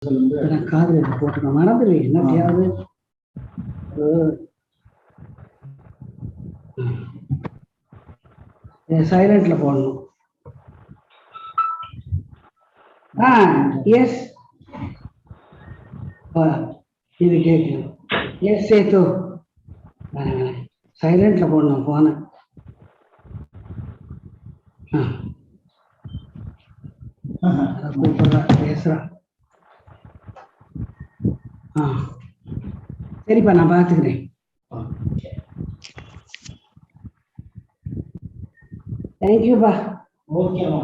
நான் காதில் போட்டுக்கணும் மறந்துடுவேன் என்னத்தையாவது. சைலண்ட்ல போடணும். எஸ் இது கேட்கணும். எஸ் சேத்து சைலண்ட்ல போடணும் போன. கூப்பிடுறா பேசுறா. சரிப்பா நான் பார்த்துக்கிறேன். தேங்க்யூப்பா. ஓகேம்மா.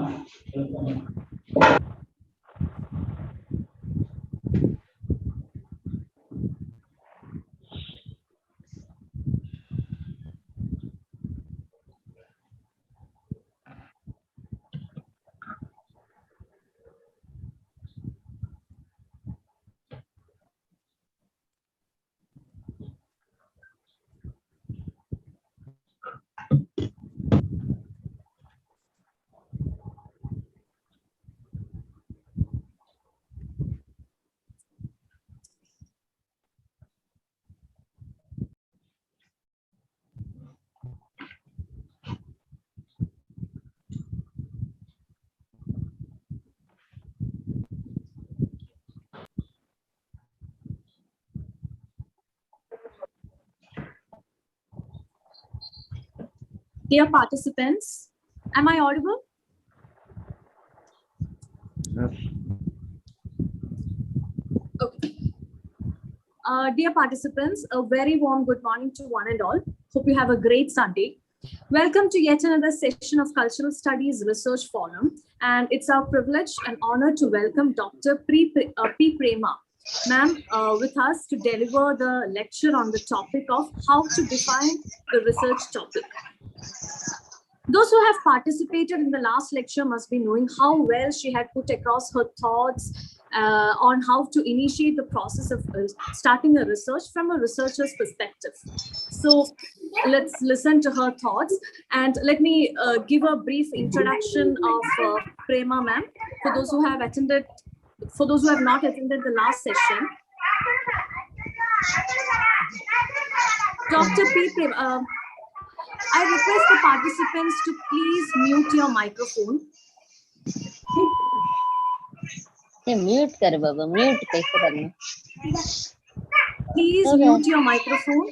Dear participants, am I audible? Yes. Okay. Dear participants, a very warm good morning to one and all. Hope you have a great Sunday. Welcome to yet another session of Cultural Studies Research Forum. And it's our privilege and honor to welcome Dr. P. Prema, ma'am, with us to deliver the lecture on the topic of how to define the research topic. Those who have participated in the last lecture must be knowing how well she had put across her thoughts on how to initiate the process of starting a research from a researcher's perspective. So let's listen to her thoughts, and let me give a brief introduction of Prema ma'am for those who have attended. For those who have not attended the last session, Dr. P. Prema, I request the participants to please mute your microphone. Mute kar baba, mute kaise karna? Please mute your microphone.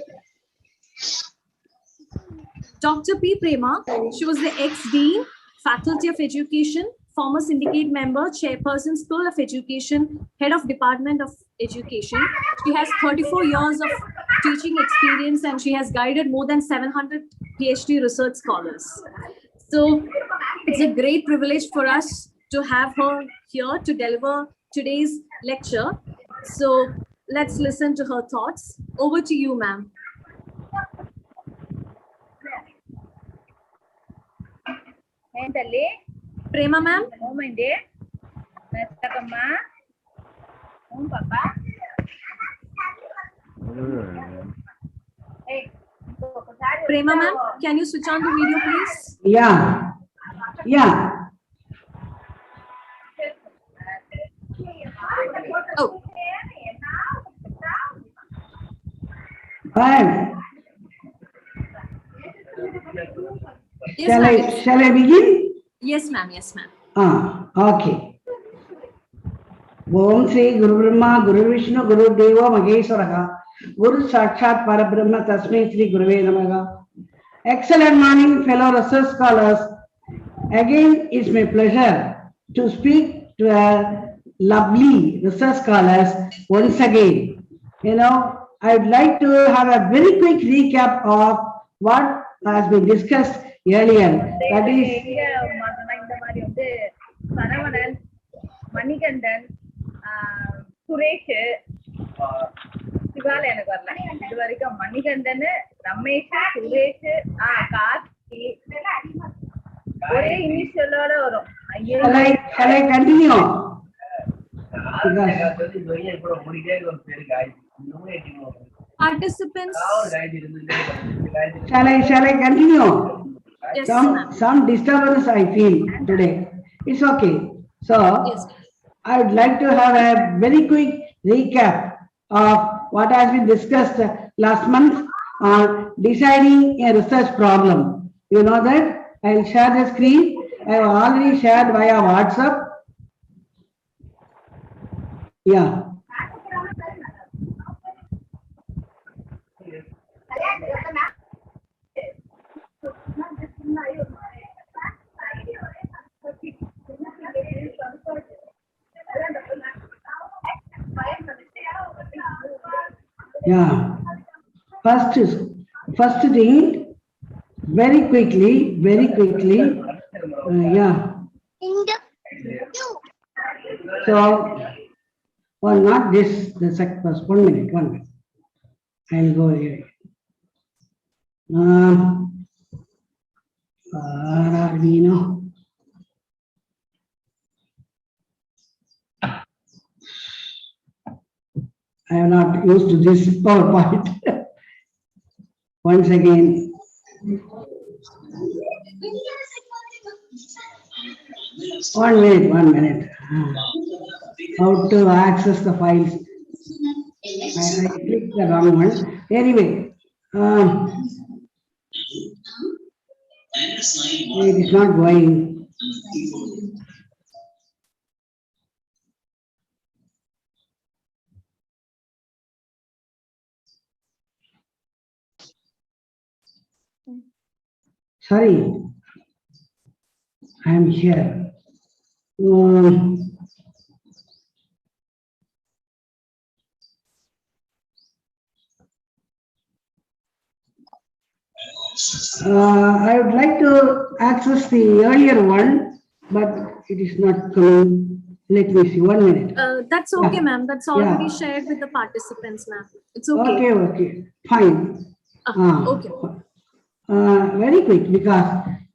Dr. P. Prema, she was the ex-dean, Faculty of Education, former syndicate member, chairperson, School of Education, head of Department of Education. She has 34 years of teaching experience, and she has guided more than 700 PhD research scholars. So it's a great privilege for us to have her here to deliver today's lecture. So let's listen to her thoughts. Over to you, ma'am. Prema ma'am. Prema ma'am, can you switch on the video, please? Yeah. Oh. Fine. Yes, ma'am. Shall I begin? Yes, ma'am. Yes, ma'am. Okay. Om Sri Guru Brahma, Guru Vishnu, Guru Deva Maheshwaraha, Guru Sakshat Parabrahma, Tasmai Sri Guruve Namaha. Excellent morning, fellow research scholars. Again, it's my pleasure to speak to a lovely research scholars once again. You know, I'd like to have a very quick recap of what has been discussed earlier. That is, Manikandan, Suresh, Sivala எனக்கு வரல. இது வரைக்கும் மணிகண்டன், ரமேஷ், சுரேஷ், கார்த்தி ஒரே இனிஷியலோட வரும். shall I continue? Participants. Shall I continue? Yes, Some disturbance I feel today. It's okay. So, yes. I would like to have a very quick recap of what has been discussed last month on deciding a research problem. You know that? I'll share the screen. I have already shared via WhatsApp. Yeah. Yeah. First thing, very quickly. Yeah. So, well, not this, the first. 1 minute, 1 minute. I'll go here. Arduino. I am not used to this PowerPoint. Once again. One minute. How to access the files? I clicked the wrong one. Anyway, it is not going. Sorry, I am here. I would like to access the earlier one, but it is not coming. Let me see, 1 minute. That's okay, Yeah. ma'am. That's already Yeah. shared with the participants, ma'am. It's okay. Okay, fine. Okay. Very quick, because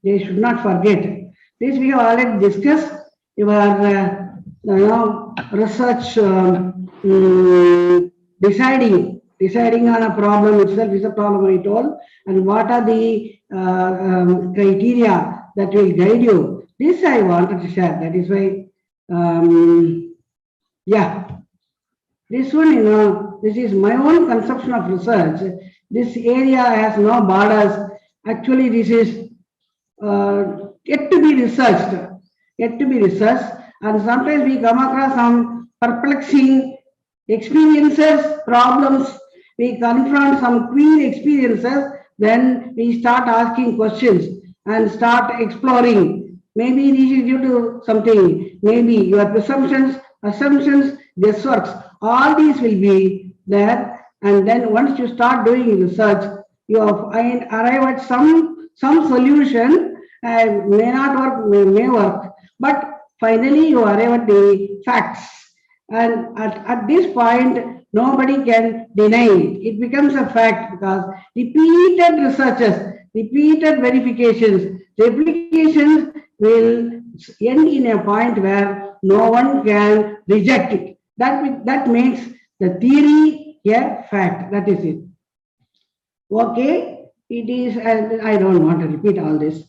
they should not forget. This we have already discussed. Your research deciding on a problem itself is a problem I told, and what are the criteria that will guide you. This I wanted to share. That is why, yeah. This one, this is my own conception of research. This area has no borders. Actually, this is yet to be researched. And sometimes we come across some perplexing experiences, problems. We confront some queer experiences. Then we start asking questions and start exploring. Maybe this is due to something. Maybe your presumptions, assumptions, guessworks. All these will be there, and then once you start doing research, you arrive at some solution. May not work, may work, but finally you arrive at the facts. And at this point, nobody can deny it. It becomes a fact because repeated researches, repeated verifications, replications will end in a point where no one can reject it. That makes the theory a fact. That is it. Okay, it is, and I don't want to repeat all this.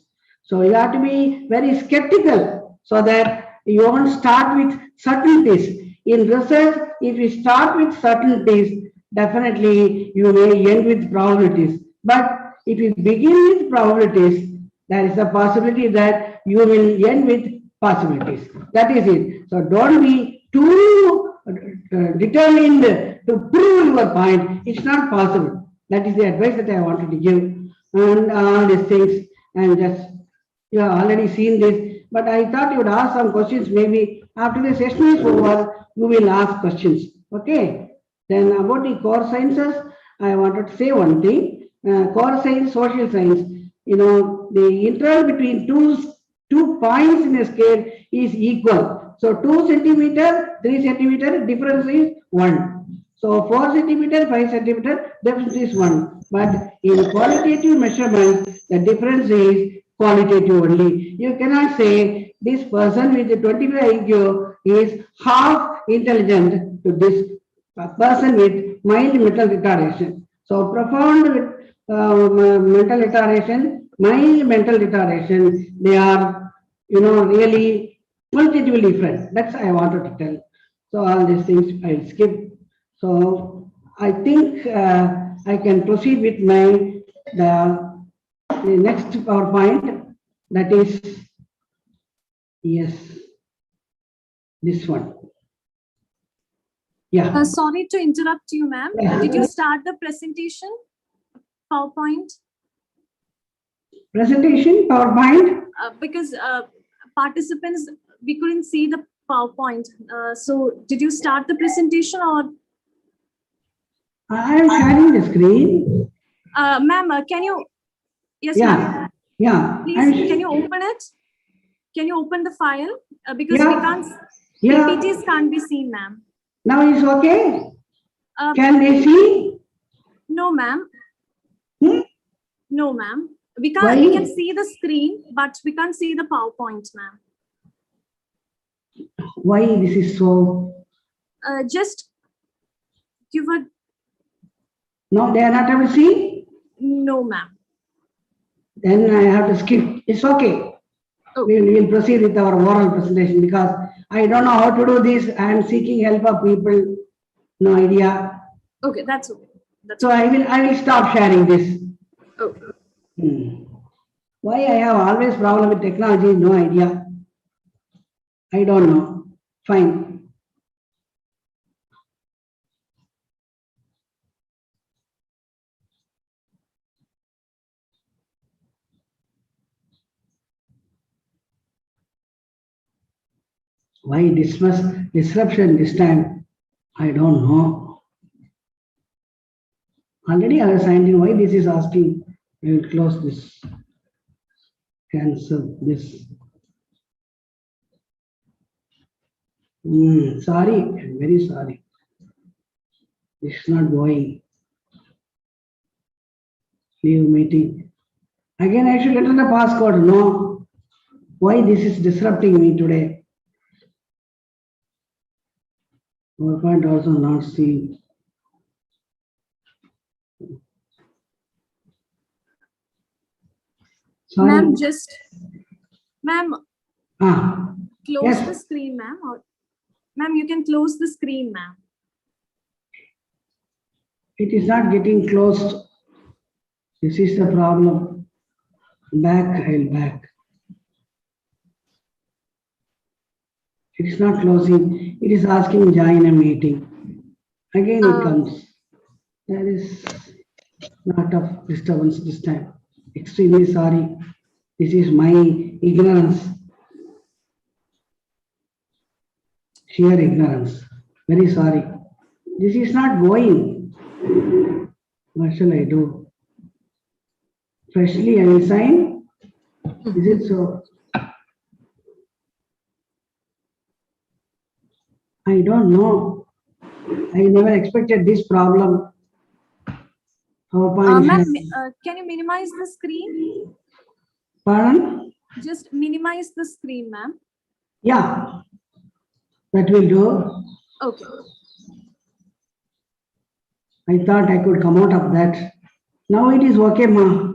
So you have to be very skeptical so that you won't start with certainties. In research, if you start with certainties, definitely you may end with probabilities. But if you begin with probabilities, there is a possibility that you will end with possibilities. That is it. So don't be too determined to prove your point. It's not possible. That is the advice that I wanted to give. And all these things, and just, you have already seen this, but I thought you would ask some questions. Maybe after the session is over, you will ask questions. Okay. Then about the core sciences, I wanted to say one thing. Core science, social science, the interval between two points in a scale is equal. So 2 centimeter, 3 centimeter, difference is 1. So 4 centimeter, 5 centimeter, difference is 1. But in qualitative measurement, the difference is qualitative only. You cannot say this person with a 25 IQ is half intelligent to this person with mild mental retardation. So profound mental retardation, mild mental retardation, they are, really multitude different. That's I wanted to tell. So all these things I'll skip. So I think I can proceed with the next PowerPoint. That is, yes, this one. Yeah. Sorry to interrupt you, ma'am. Yeah. Did you start the presentation? PowerPoint? Presentation, PowerPoint. Because participants, we couldn't see the PowerPoint. So did you start the presentation or? I am sharing the screen. Ma'am, can you? Yes, Yeah. ma'am. Yeah. Please, can you open it? Can you open the file? Because we Yeah. can't, Yeah. PPTs can't be seen, ma'am. Now it's okay. Uh, Can they see? No, ma'am. Hmm? No, ma'am. We Why? can see the screen, but we can't see the PowerPoint, ma'am. Why this is so? Just give a No, they are not able to see. no, ma'am. Then I have to skip. It's okay. Oh. We will proceed with our oral presentation because I don't know how to do this. I am seeking help of people. No idea. Okay, that's okay. That's So I will stop sharing this. okay. Why I have always problem with technology? No idea. I don't know. Fine. Why disruption this time? I don't know. Already I was finding why this is asking. I will close this. Cancel this. Sorry, I'm very sorry. This is not going. Leave meeting. Again, I should enter the passcode. No. Why this is disrupting me today? PowerPoint also not seen. Sorry. Ma'am, ma'am, Ah, close yes. the screen, ma'am. Or ma'am, you can close the screen, ma'am. It is not getting closed. This is the problem. Back, I'll back. It is not closing. It is asking join a meeting. Again it comes. There is lot of disturbance this time. Extremely sorry. This is my ignorance. Sheer ignorance. Very sorry. This is not going. What shall I do? Freshly I will sign. Is it so? I don't know. I never expected this problem. PowerPoint. Ma'am, can you minimize the screen? Pardon? Just minimize the screen, ma'am. Yeah, that will do. Okay. I thought I could come out of that. Now it is okay, ma.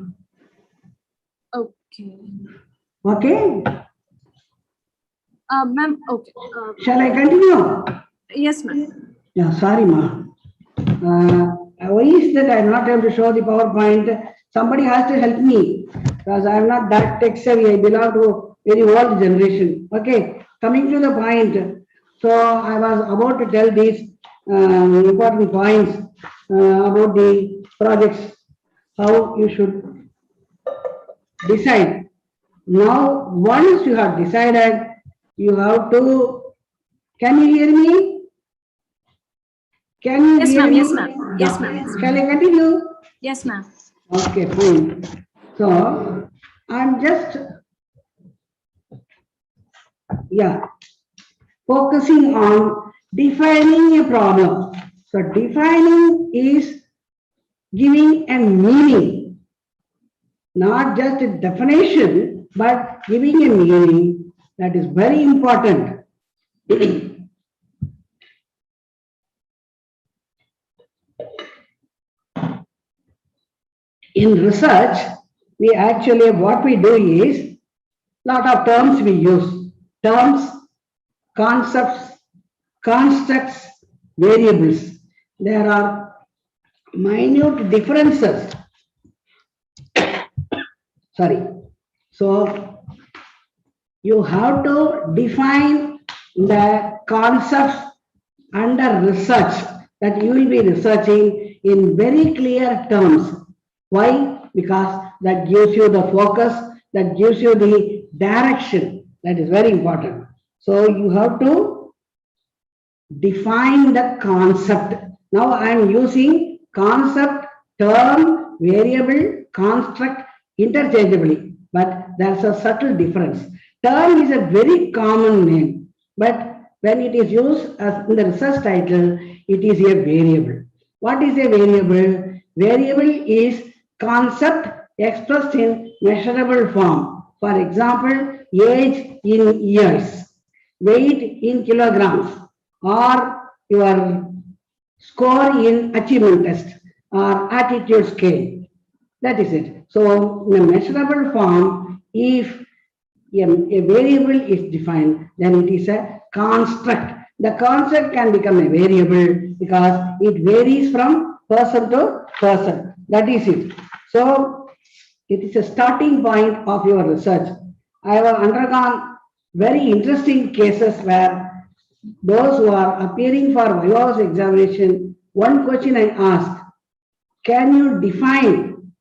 Okay. Okay? Ma'am, okay. Shall I continue? Yes, ma'am. Yeah, sorry, ma. Why is that I'm not able to show the PowerPoint? Somebody has to help me because I'm not that tech savvy. I belong to very old generation. Okay, coming to the point. So I was about to tell these important points about the projects, how you should decide. Now, once you have decided, you have to, can you hear me? Can you Yes, hear ma'am. me? Yes, ma'am. Yes, ma'am. Shall I continue? Yes, ma'am. Okay, fine. So, I'm just, focusing on defining a problem. So, defining is giving a meaning, not just a definition, but giving a meaning. That is very important. In research, we actually, what we do is, lot of terms we use. Terms concepts, constructs, variables. There are minute differences. Sorry. So you have to define the concepts under research that you will be researching in very clear terms. Why? Because that gives you the focus, that gives you the direction. That is very important. So you have to define the concept. Now I am using concept, term, variable, construct interchangeably, but there's a subtle difference. Term is a very common name, but when it is used as in the research title, it is a variable. What is a variable? Variable is concept expressed in measurable form. For example, age in years, weight in kilograms, or your score in achievement test or attitude scale. That is it. So in a measurable form, if a variable is defined, then it is a construct. The construct can become a variable because it varies from person to person. That is it. So it is a starting point of your research. I have undergone very interesting cases where those who are appearing for Viva's examination, one question I asked, can you define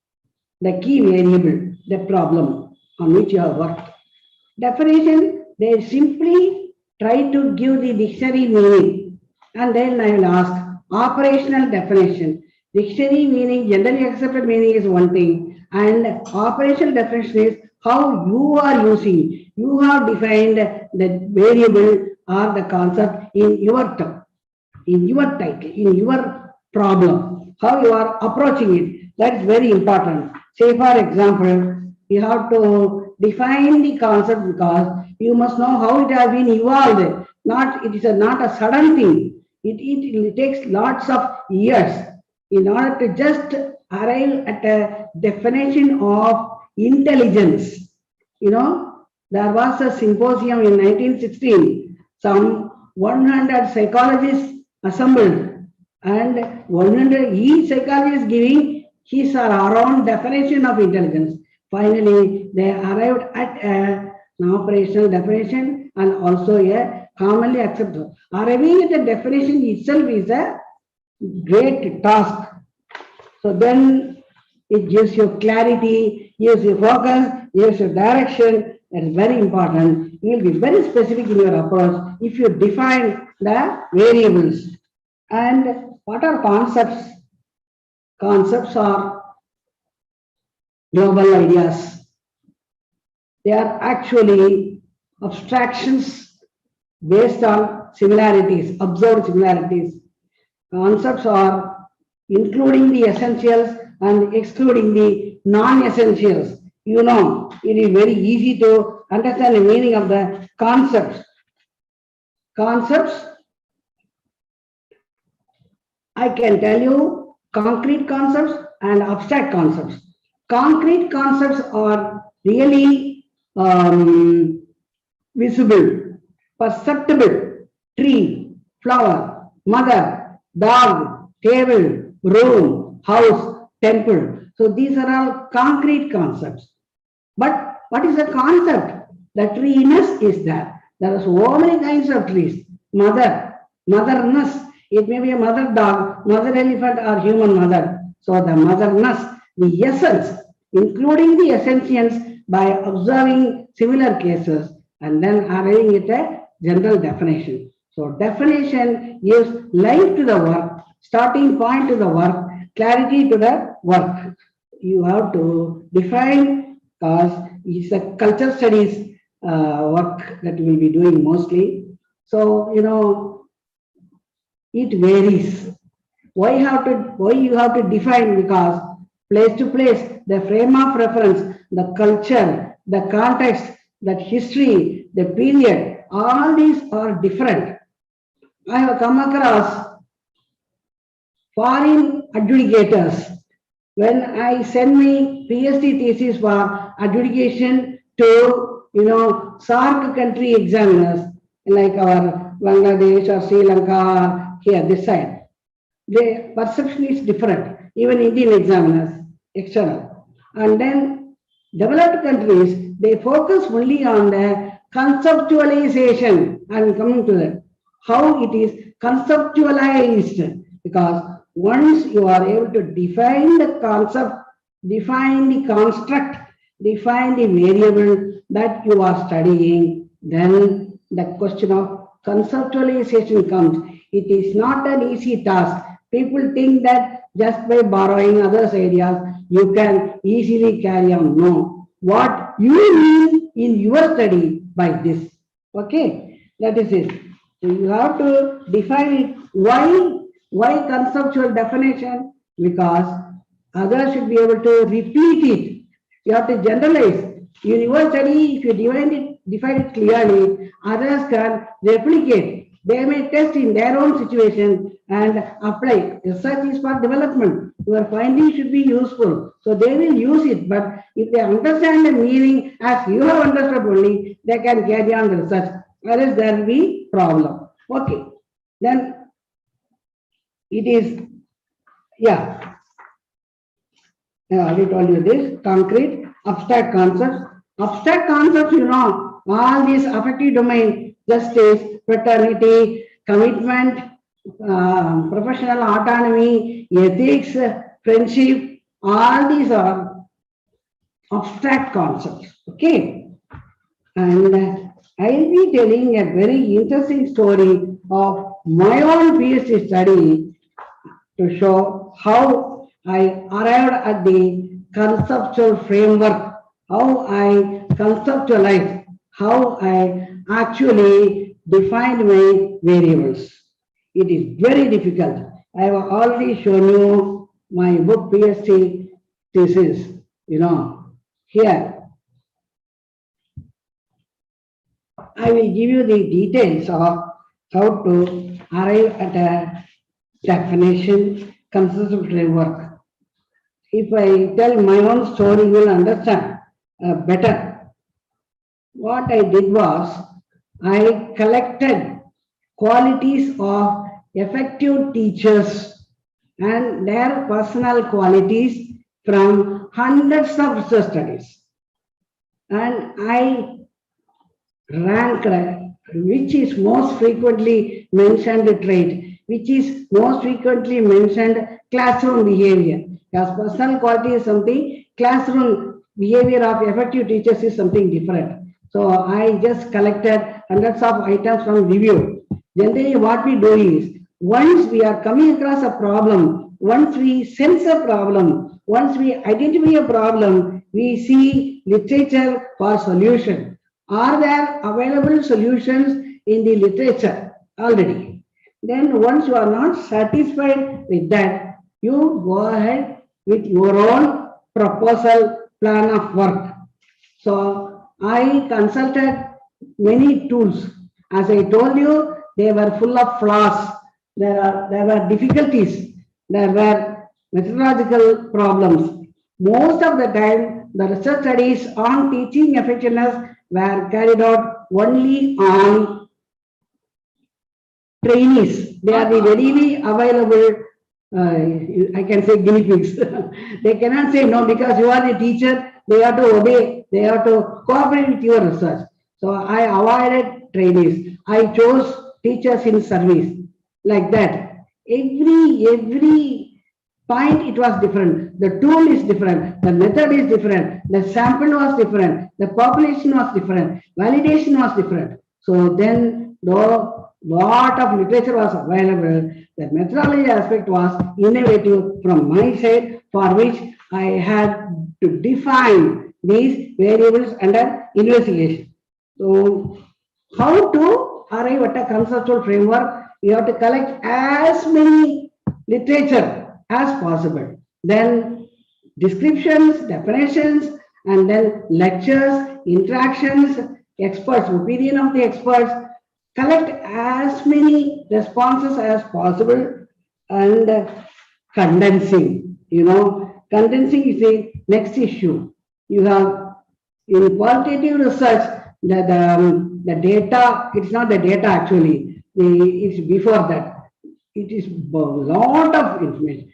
the key variable, the problem on which you have worked? Definition, they simply try to give the dictionary meaning, and then I will ask operational definition. Dictionary meaning, generally accepted meaning is one thing, and operational definition is how you are using. You have defined the variable or the concept in your term, in your title, in your problem, how you are approaching it. That is very important. Say for example, you have to define the concept because you must know how it has been evolved. Not it is not a sudden thing. It takes lots of years in order to just arrive at a definition of intelligence. You know, there was a symposium in 1916. Some 100 psychologists assembled, and 100 each psychologist giving his or her own definition of intelligence. Finally, they arrived at an operational definition and also a commonly accepted. Arriving at the definition itself is a great task. So then it gives you clarity, gives you focus, gives you direction. That is very important. You will be very specific in your approach if you define the variables. And what are concepts? Concepts are global ideas. They are actually abstractions based on similarities, observed similarities. Concepts are including the essentials and excluding the non-essentials. You know, it is very easy to understand the meaning of the concepts. Concepts, I can tell you concrete concepts and abstract concepts. Concrete concepts are really visible, perceptible: tree, flower, mother, dog, table, room, house, temple. So these are all concrete concepts. But what is the concept? The treeness is there. There are so many kinds of trees. Mother, motherness. It may be a mother dog, mother elephant, or human mother. So the motherness, the essence, including the essentials by observing similar cases and then arriving at a general definition. So definition gives life to the work, starting point to the work, clarity to the work. You have to define because it's a culture studies work that we will be doing mostly. So, you know, it varies. Why you have to define? Because place to place, the frame of reference, the culture, the context, that history, the period, all these are different. I have come across foreign adjudicators. When I send my PhD thesis for adjudication to, SAARC country examiners, like our Bangladesh or Sri Lanka or here, this side. The perception is different, even Indian examiners, external. And then developed countries, they focus only on the conceptualization. I am coming to that. How it is conceptualized, because once you are able to define the concept, define the construct, define the variable that you are studying, then the question of conceptualization comes. It is not an easy task. People think that just by borrowing others' ideas, you can easily carry on. No. What you mean in your study by this. Okay, that is it. So you have to define it. Why conceptual definition? Because others should be able to repeat it. You have to generalize. In your study, if you define it clearly, others can replicate. They may test in their own situation and apply. Research is for development. Your finding should be useful. So they will use it. But if they understand the meaning as you have understood only, they can carry on the research. Otherwise, there will be problem. Okay. Then it is, yeah. I already told you this, concrete, abstract concepts. Abstract concepts, you know, all these affective domain, justice, fraternity, commitment, professional autonomy, ethics, friendship, all these are abstract concepts. Okay. And I'll be telling a very interesting story of my own PhD study to show how I arrived at the conceptual framework, how I conceptualized, how I actually defined my variables. It is very difficult. I have already shown you my book PhD thesis, you know, here. I will give you the details of how to arrive at a definition, conceptual framework. If I tell my own story, you will understand better. What I did was, I collected qualities of effective teachers and their personal qualities from hundreds of research studies. And I ranked which is most frequently mentioned trait, which is most frequently mentioned classroom behavior. Because personal quality is something, classroom behavior of effective teachers is something different. So I just collected hundreds of items from review. Generally what we do is, once we are coming across a problem, once we sense a problem, once we identify a problem, we see literature for solution. Are there available solutions in the literature already? Then once you are not satisfied with that, you go ahead with your own proposal plan of work. So I consulted many tools. As I told you, they were full of flaws. There were difficulties. There were methodological problems. Most of the time, the research studies on teaching effectiveness were carried out only on trainees. They are the readily available, I can say, guinea pigs. They cannot say no because you are the teacher, they have to obey, they have to cooperate with your research. So I avoided trainees. I chose teachers in service, like that. Every point it was different. The tool is different. The method is different. The sample was different. The population was different. Validation was different. So then, though lot of literature was available, the methodology aspect was innovative from my side, for which I had to define these variables under investigation. So how to arrive at a conceptual framework? You have to collect as many literature as possible. Then descriptions, definitions, and then lectures, interactions, experts, opinion of the experts. Collect as many responses as possible and condensing. You know, condensing is the next issue. You have in qualitative research, the data, it's not the data actually, it's before that. It is lot of information,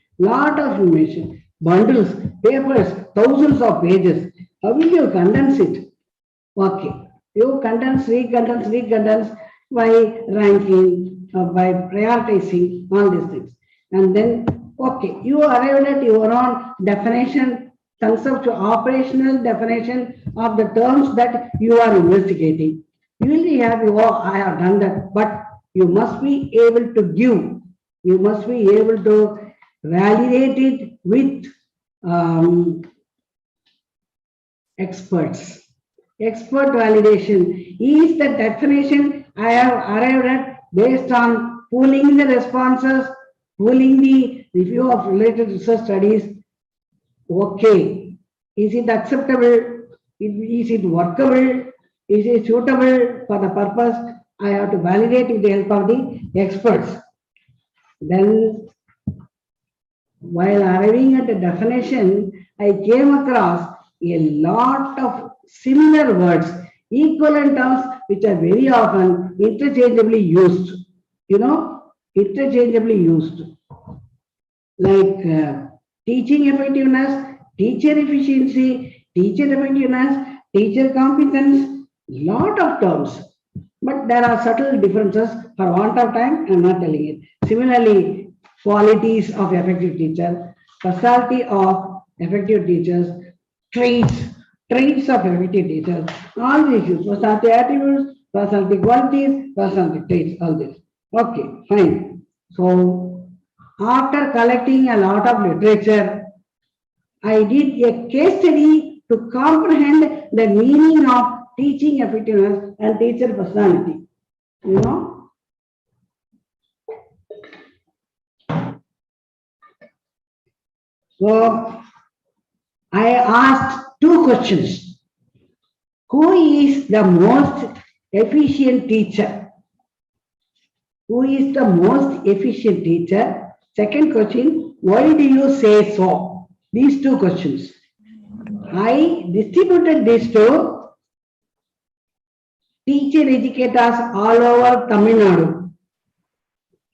bundles, papers, thousands of pages. How will you condense it? Okay, you recondense by ranking, by prioritizing all these things. And then, okay, you arrived at your own definition, concept, operational definition of the terms that you are investigating. You will have, I have done that, but you must be able to give, you must be able to validate it with experts. Expert validation is the definition I have arrived at based on pooling the responses, pooling the review of related research studies. Okay, is it acceptable? Is it workable? Is it suitable for the purpose? I have to validate with the help of the experts. Then, while arriving at the definition, I came across a lot of similar words, equivalent terms, which are very often interchangeably used. Interchangeably used. Like teaching effectiveness, teacher efficiency, teacher effectiveness, teacher competence, lot of terms. But there are subtle differences. For want of time, I am not telling it. Similarly, qualities of effective teacher, personality of effective teachers, traits of effective teachers, all these issues, personality attributes, personality qualities, personality traits, all this. Okay, fine. So, after collecting a lot of literature, I did a case study to comprehend the meaning of teaching effectiveness and teacher personality. So, I asked two questions. Who is the most efficient teacher? Who is the most efficient teacher? Second question, why do you say so? These two questions. I distributed this to teacher educators all over Tamil Nadu.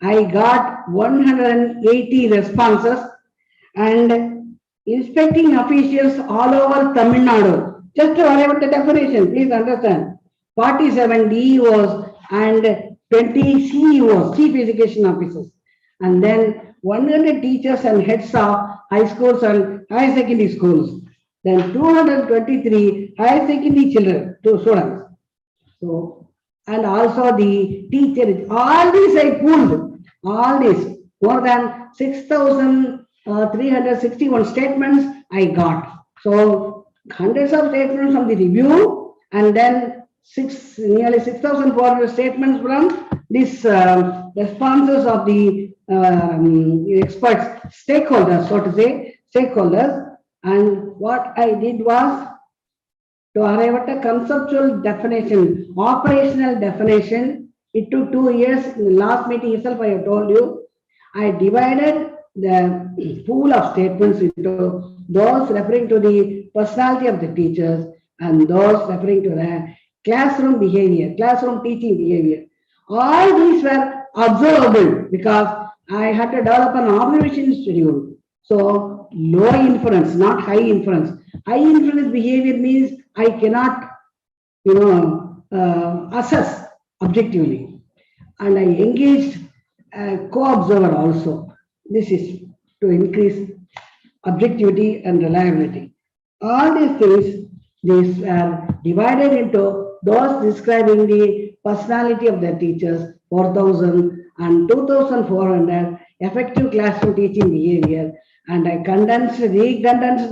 I got 180 responses and inspecting officials all over Tamil Nadu. Just to arrive at the definition, please understand. 47 DEOs and 20 CEOs, Chief Education Officers. And then 100 teachers and heads of high schools and higher secondary schools. Then 223 higher secondary children, students. So, and also the teacher, all these I pulled, all these, more than 6,361 statements I got. So, hundreds of statements from the review, and then nearly 6,400 statements from these responses of the experts, stakeholders, so to say, stakeholders. And what I did was to arrive at a conceptual definition, operational definition. It took 2 years. In the last meeting itself, I have told you, I divided the pool of statements into those referring to the personality of the teachers and those referring to the classroom behavior, classroom teaching behavior. All these were observable because I had to develop an observation schedule. So low inference, not high inference. High inference behavior means I cannot, assess objectively. And I engaged a co-observer also. This is to increase objectivity and reliability. All these things, these are divided into those describing the personality of the teachers, 4,000 and 2,400 effective classroom teaching behavior. And I condensed, recondensed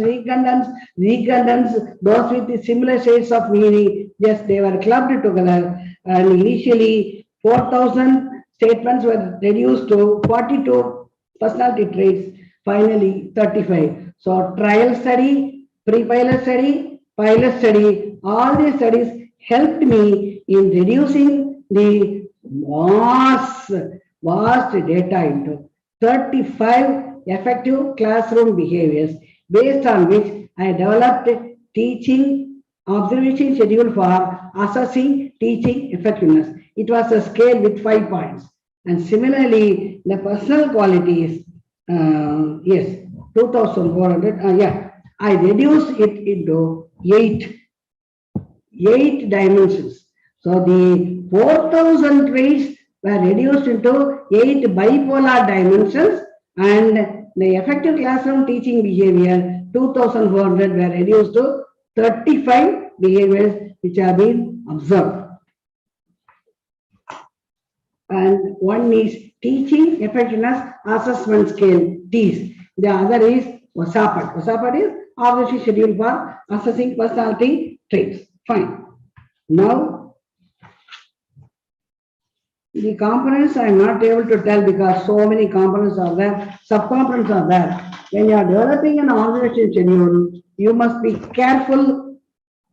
those with the similar shades of meaning. Yes, they were clubbed together. And initially, 4,000 statements were reduced to 42 personality traits, finally 35. So trial study, pre-pilot study, pilot study, all these studies helped me in reducing the vast data into 35 effective classroom behaviors, based on which I developed teaching observation schedule for assessing teaching effectiveness. It was a scale with 5 points. And similarly, the personal qualities, yes, 2400, yeah, I reduced it into 8 dimensions. So the 4000 traits were reduced into 8 bipolar dimensions, and the effective classroom teaching behavior 2400 were reduced to 35 behaviors which have been observed. And one is teaching effectiveness assessment scale, TEAS. The other is WSAPAT. WSAPAT is observation schedule for assessing personality traits. Fine. Now, the components I am not able to tell because so many components are there, subcomponents are there. When you are developing an observation schedule, you must be careful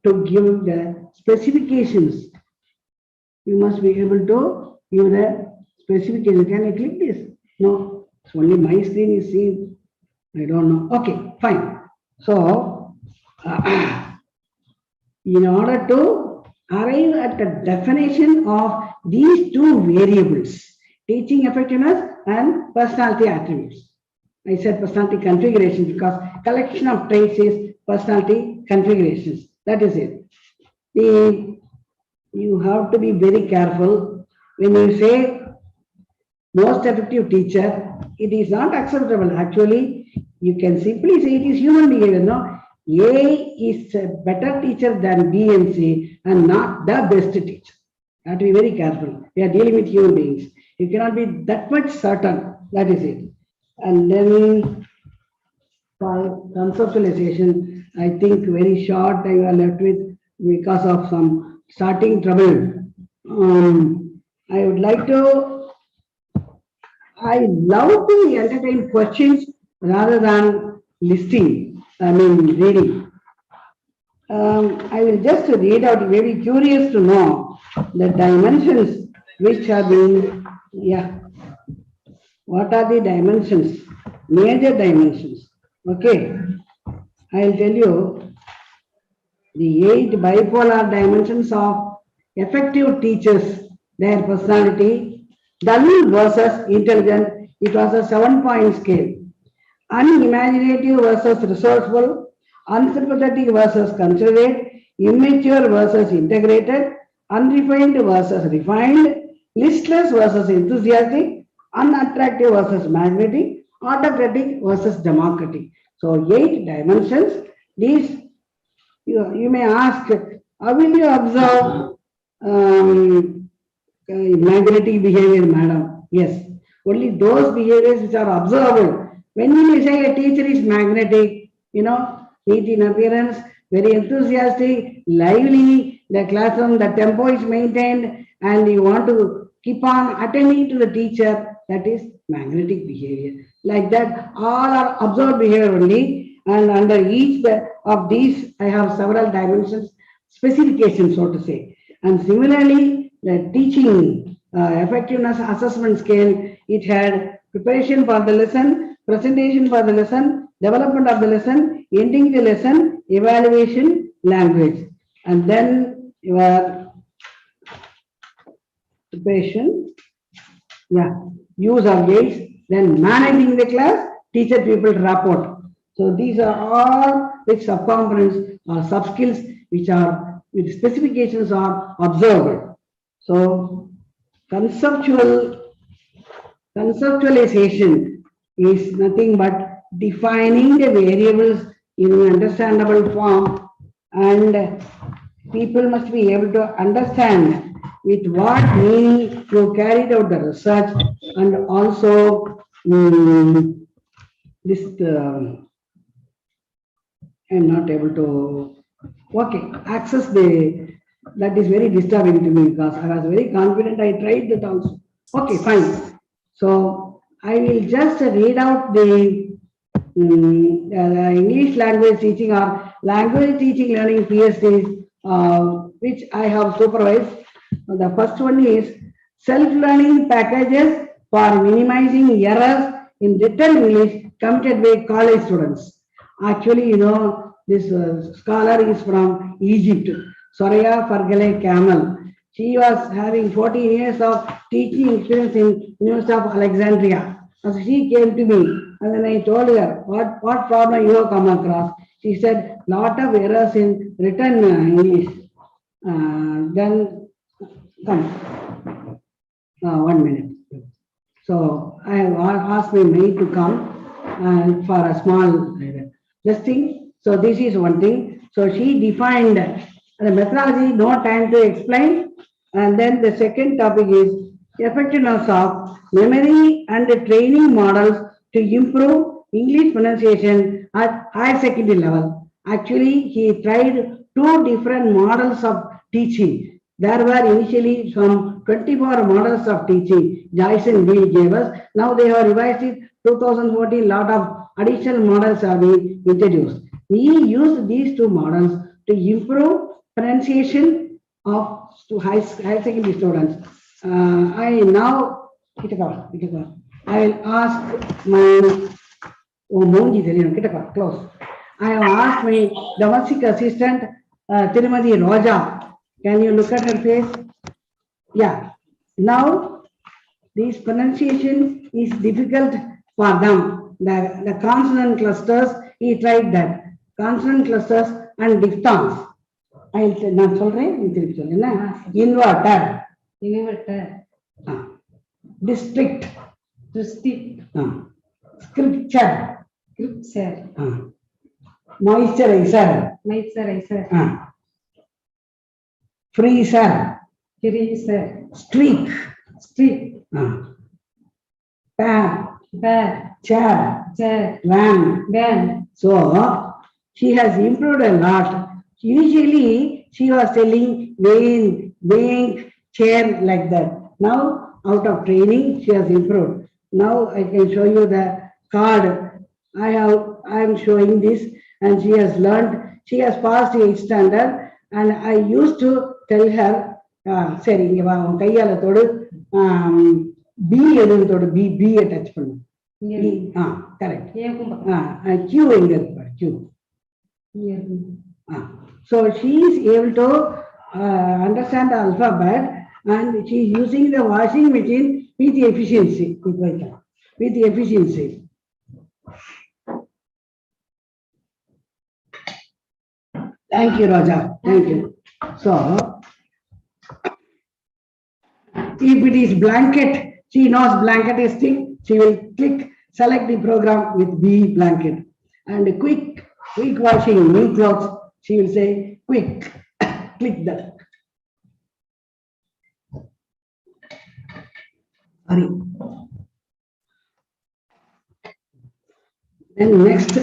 to give the specifications. You must be able to give the specification. Can I click this? No, it's only my screen is seen. I don't know. Okay, fine. So, in order to arrive at the definition of these two variables, teaching effectiveness and personality attributes. I said personality configuration because collection of traits is personality configurations. That is it. You have to be very careful when you say most effective teacher, it is not acceptable. Actually, you can simply say it is human behavior. No, A is a better teacher than B and C and not the best teacher. You have to be very careful. We are dealing with human beings. You cannot be that much certain. That is it. And then for conceptualization, I think very short I are left with because of some starting trouble. I would like to, I love to entertain questions rather than reading. I will just read out, very curious to know the dimensions which have been, yeah. What are the dimensions? Major dimensions. Okay. I'll tell you the 8 bipolar dimensions of effective teachers, their personality, dull versus intelligent. It was a 7-point scale. Unimaginative versus resourceful, unsympathetic versus considerate, immature versus integrated, unrefined versus refined, listless versus enthusiastic, unattractive versus magnetic, autocratic versus democratic. So 8 dimensions. These you may ask, how will you observe magnetic behavior, madam? Yes, only those behaviors which are observable. When we say a teacher is magnetic, neat in appearance, very enthusiastic, lively, the classroom, the tempo is maintained, and you want to keep on attending to the teacher, that is magnetic behavior. Like that, all are observed behavior only, and under each of these, I have several dimensions, specifications, so to say. And similarly, the teaching effectiveness assessment scale, it had preparation for the lesson, presentation for the lesson, development of the lesson, ending the lesson, evaluation, language. And then your preparation, use of aids, then managing the class, teacher pupil rapport. So these are all which subcomponents or sub-skills which are with specifications are observed. So conceptualization is nothing but defining the variables in an understandable form, and people must be able to understand with what meaning you carried out the research, and also I'm not able to access that is very disturbing to me because I was very confident. I tried that also. Okay, fine. So I will just read out the English language teaching or language teaching learning PhDs, which I have supervised. The first one is self-learning packages for minimizing errors in written English committed by college students. Actually, This scholar is from Egypt, Soraya Fargale Camel. She was having 14 years of teaching experience in University of Alexandria. So she came to me and then I told her, what problem you have come across? She said, lot of errors in written English. Then, come, 1 minute. So I have asked my maid to come for a small this thing. So this is one thing. So she defined the methodology, no time to explain. And then the second topic is effectiveness of memory and the training models to improve English pronunciation at higher secondary level. Actually, he tried 2 different models of teaching. There were initially some 24 models of teaching Joyce and Bill gave us. Now they have revised it 2014, lot of additional models have been introduced. We used these 2 models to improve pronunciation of high secondary students. I now, I will ask my, close. I have asked my domestic assistant, Tirumati Roja. Can you look at her face? Yeah. Now, this pronunciation is difficult for them. The consonant clusters, he tried that. Consonant clusters and diphthongs. I'll say, not inverted. District. Scripture. Moisturizer. Freezer. Streak. Chair. Van. So she has improved a lot. Initially, she was telling vein, bank, chair like that. Now, out of training, she has improved. Now I can show you the card. I am showing this, and she has learned. She has passed 8th standard, and I used to tell her, சரி இங்க வா உன் கையால தொடு B எதுன்னு தொடு be touch பண்ணு correct Q எங்க இருக்கு Q so she is able to understand the alphabet and she is using the washing machine with efficiency. Thank you, Raja. Thank you. So, if it is blanket, she knows blanket is thing. She will click, select the program with B blanket. And quick washing new clothes, she will say quick, click that. Sorry. Then next,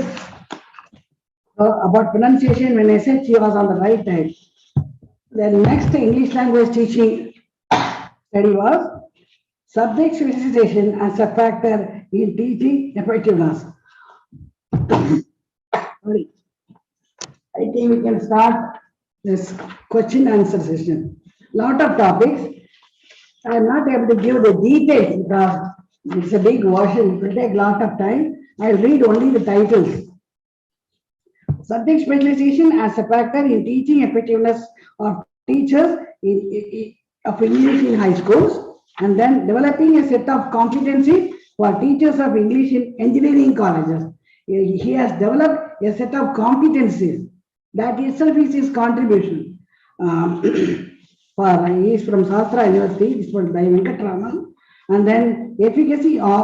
about pronunciation, when I said she was on the right side. Then next English language teaching study was subject specialization as a factor in teaching effectiveness. Sorry. I think we can start this question answer session. Lot of topics. I am not able to give the details because it's a big version. It will take a lot of time. I'll read only the titles. Subject specialization as a factor in teaching effectiveness of teachers of English in high schools, and then developing a set of competencies for teachers of English in engineering colleges. He has developed a set of competencies. That itself is his contribution. He is from Sastra University, this was by Venkatraman. And then efficacy of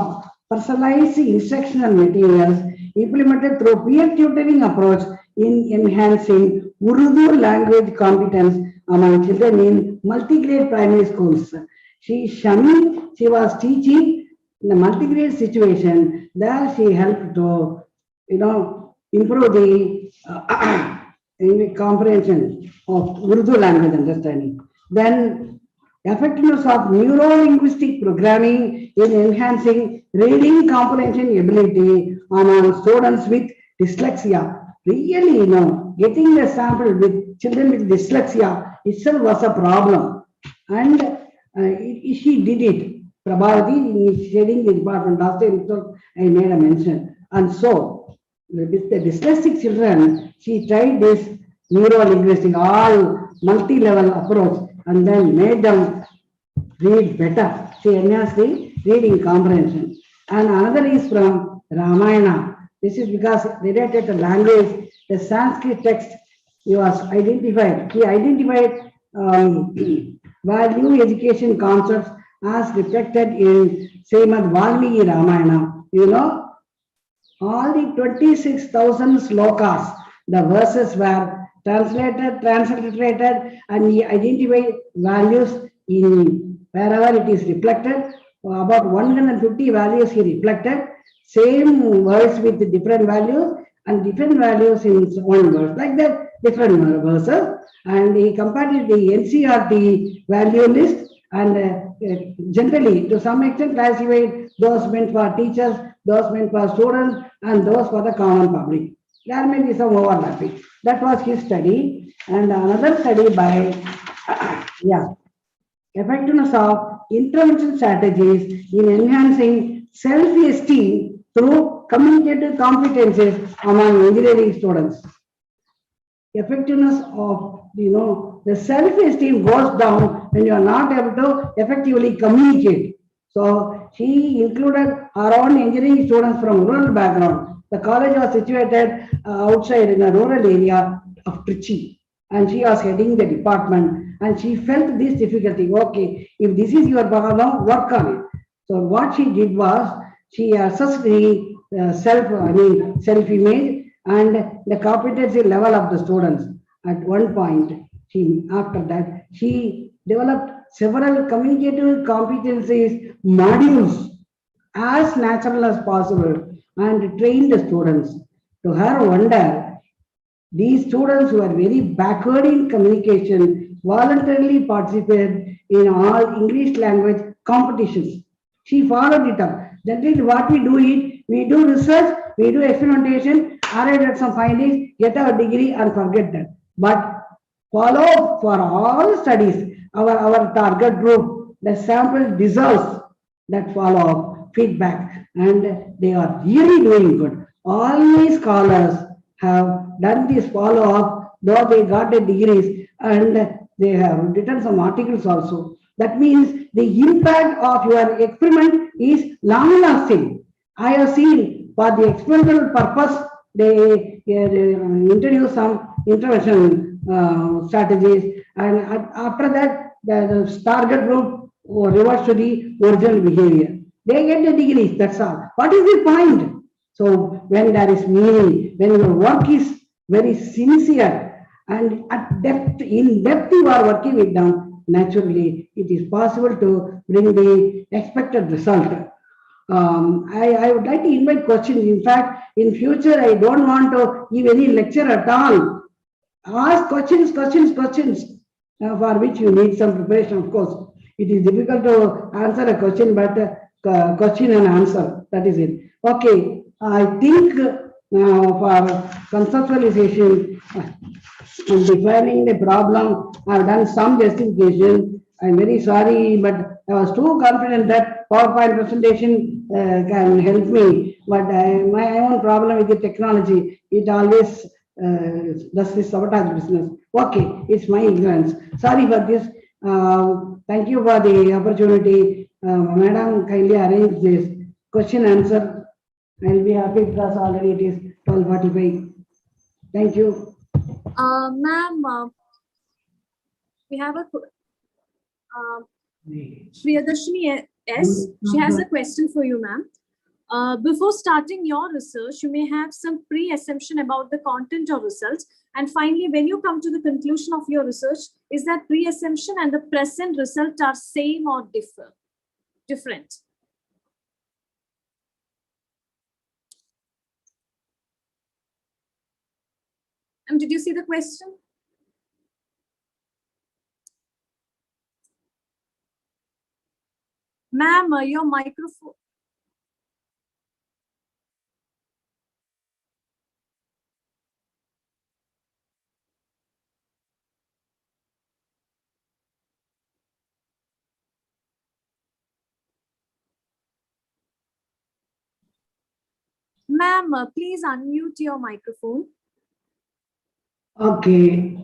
personalized instructional materials implemented through peer tutoring approach in enhancing Urdu language competence among children in multi-grade primary schools. Shami was teaching in the multi-grade situation. There she helped to, improve the comprehension of Urdu language understanding. Then effectiveness of neuro-linguistic programming in enhancing reading comprehension ability among students with dyslexia. Really, getting the sample with children with dyslexia itself was a problem. And she did it. Prabhavati is heading the department. Last time I made a mention. And so, with the dyslexic children, she tried this neuro-linguistic, all multi-level approach, and then made them read better. She enhanced the reading comprehension. And another is from Ramayana. This is because related to language, the Sanskrit text was identified. He identified value education concepts as reflected in Srimad Valmiki Ramayana. You know, all the 26,000 slokas, the verses were transliterated, and he identified values in wherever it is reflected. About 150 values he reflected, same words with different values and different values in one verse, like that, different verses. And he compared the NCERT value list and generally, to some extent, classified those meant for teachers, those meant for students, and those for the common public. There may be some overlapping. That was his study. And another study by, effectiveness of intervention strategies in enhancing self-esteem through communicative competencies among engineering students. Effectiveness of, the self-esteem goes down when you are not able to effectively communicate. So she included her own engineering students from rural background. The college was situated outside in a rural area of Trichy, and she was heading the department, and she felt this difficulty. Okay, if this is your problem, work on it. So what she did was she assessed the self-image and the competency level of the students. At one point, after that, she developed several communicative competencies modules as natural as possible and trained the students. To her wonder, these students who are very backward in communication voluntarily participated in all English language competitions. She followed it up. Generally, what we do is, we do research, we do experimentation, arrive at some findings, get our degree and forget that. But follow for all studies, our target group, the sample deserves that follow-up feedback, and they are really doing good. All my scholars have done this follow-up, though they got the degrees, and they have written some articles also. That means the impact of your experiment is long-lasting. I have seen for the experimental purpose, they introduce some intervention strategies, and after that, the target group reverts to the original behavior. They get the degrees, that's all. What is the point? So when there is meaning, when your work is very sincere and at depth, in depth you are working with them, naturally it is possible to bring the expected result. I would like to invite questions. In fact, in future, I don't want to give any lecture at all. Ask questions, for which you need some preparation, of course. It is difficult to answer a question, but question and answer, that is it. Okay, I think for conceptualization and defining the problem, I have done some justification. I'm very sorry, but I was too confident that PowerPoint presentation can help me. But my own problem with the technology, it always does this sabotage business. Okay, it's my ignorance. Sorry for this. Thank you for the opportunity. Madam, kindly arrange this question answer. I'll be happy because already it is 12:45. Thank you. Ma'am, we have a Priyadarshini S. She has a question for you, ma'am. Before starting your research, you may have some pre-assumption about the content of results. And finally, when you come to the conclusion of your research, is that pre-assumption and the present result are same or different? Did you see the question? Ma'am, your microphone. Ma'am, please unmute your microphone. Okay.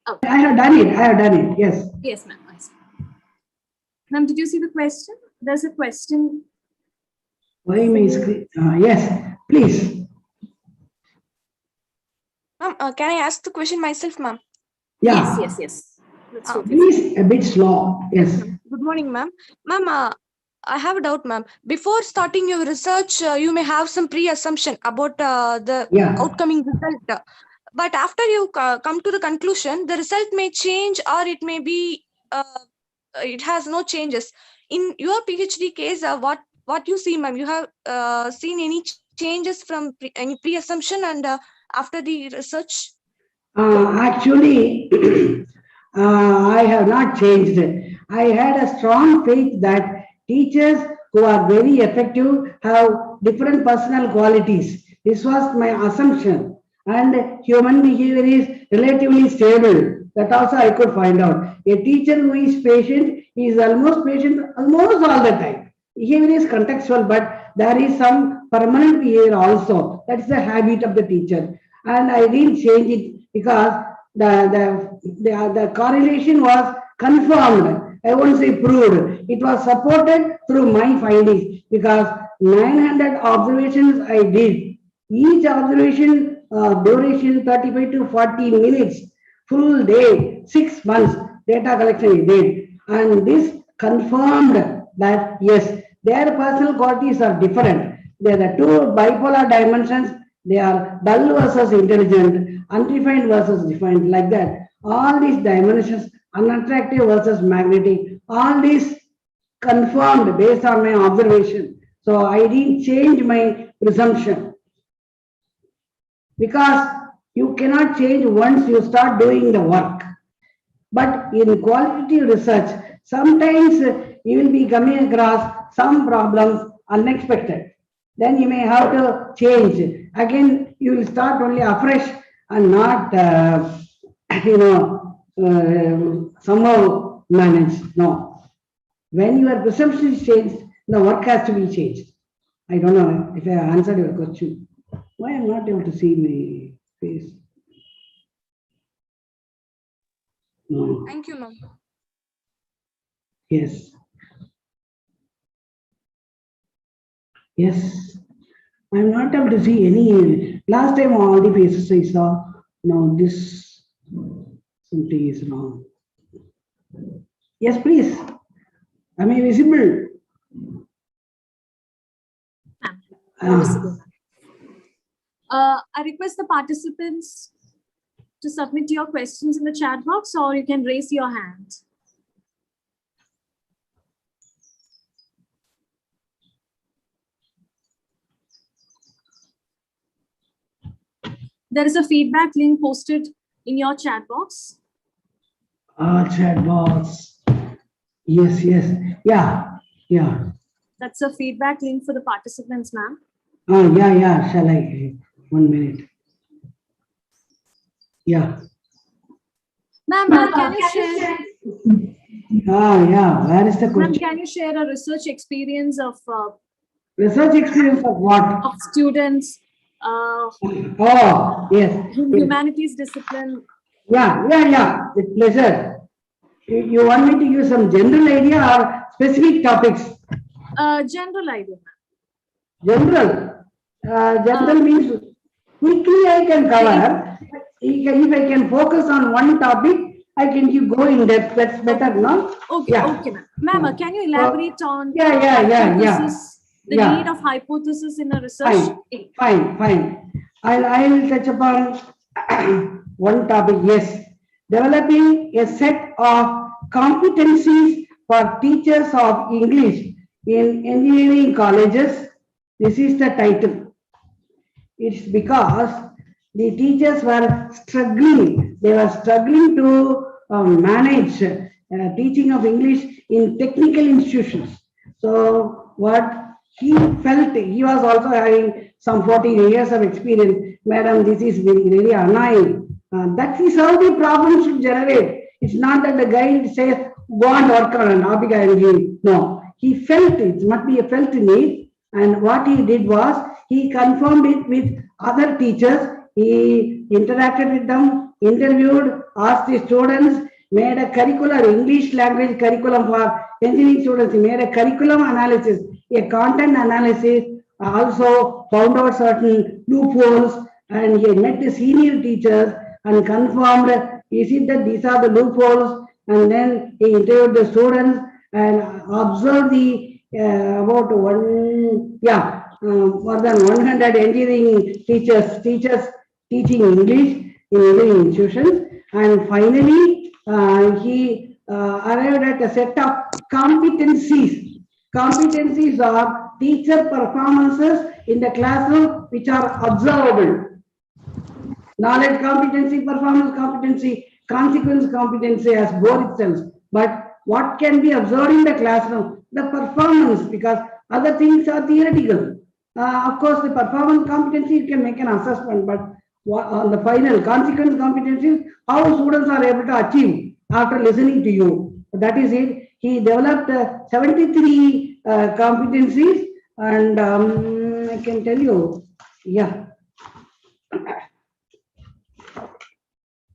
Okay. I have done it. I have done it. Yes. Yes, ma'am. I see. Ma'am, did you see the question? There's a question. Why my screen? Yes, please. Ma'am, can I ask the question myself, ma'am? Yeah. Yes. That's totally fine. Please, a bit slow. Yes. Good morning, ma'am. Ma'am, I have a doubt, ma'am. Before starting your research, you may have some pre-assumption about the Yeah. outcoming result. But after you come to the conclusion, the result may change or it may be, it has no changes. In your PhD case, what you see, ma'am? You have seen any changes from any pre-assumption and after the research? Actually, I have not changed. I had a strong faith that teachers who are very effective have different personal qualities. This was my assumption. And human behavior is relatively stable. That also I could find out. A teacher who is patient is almost patient almost all the time. Behavior is contextual, but there is some permanent behavior also. That is the habit of the teacher. And I didn't change it because the correlation was confirmed. I won't say proved. It was supported through my findings because 900 observations I did. Each observation duration 35 to 40 minutes, full day, 6 months data collection I did. And this confirmed that yes, their personal qualities are different. They are the two bipolar dimensions. They are dull versus intelligent, unrefined versus refined, like that. All these dimensions, unattractive versus magnetic, all these confirmed based on my observation. So I didn't change my presumption because you cannot change once you start doing the work. But in qualitative research, sometimes you will be coming across some problems unexpected. Then you may have to change. Again, you will start only afresh and not, somehow manage. No. When your presumption is changed, the work has to be changed. I don't know if I answered your question. Why I'm not able to see my face? No. Thank you, ma'am. Yes. Yes. I'm not able to see any. Last time all the faces I saw. Now this something is wrong. Yes, please. Am I visible? Visible. I request the participants to submit your questions in the chat box, or you can raise your hand. There is a feedback link posted in your chat box. Chat box. Yes. Yeah. That's a feedback link for the participants, ma'am. Yeah. Shall I? 1 minute. Yeah. Ma'am, can you share? Yeah. Where is the Ma'am, question? can you share a research experience of Research experience of what? students Oh, yes. in humanities discipline? Yeah. With pleasure. You want me to use some general idea or specific topics? General idea, ma'am. General means quickly I can cover. If I can focus on one topic, I can keep going. That's better, no? Okay, Yeah. okay, ma'am. Ma'am, can you elaborate on Yeah. hypothesis, the Yeah. need of hypothesis in a research? Fine. I'll touch upon one topic. Yes, developing a set of competencies for teachers of English in engineering colleges. This is the title. It's because the teachers were struggling. They were struggling to manage teaching of English in technical institutions. So what he felt, he was also having some 14 years of experience. Madam, this is very annoying. That is how the problem should generate. It's not that the guy says, go and work on an topic I will give. No, he felt it must be a felt need. And what he did was, he confirmed it with other teachers. He interacted with them, interviewed, asked the students, made a curricular English language curriculum for engineering students. He made a curriculum analysis, a content analysis, also found out certain loopholes, and he met the senior teachers and confirmed, he said that these are the loopholes, and then he interviewed the students and observed the more than 100 engineering teachers teaching English in engineering institutions, and finally he arrived at a set of competencies. Competencies are teacher performances in the classroom which are observable. Knowledge competency, performance competency, consequence competency as both itself. But what can be observed in the classroom? The performance, because other things are theoretical. Of course, the performance competency you can make an assessment, but on the final consequence competencies, how students are able to achieve after listening to you. That is it. He developed 73 competencies, and I can tell you,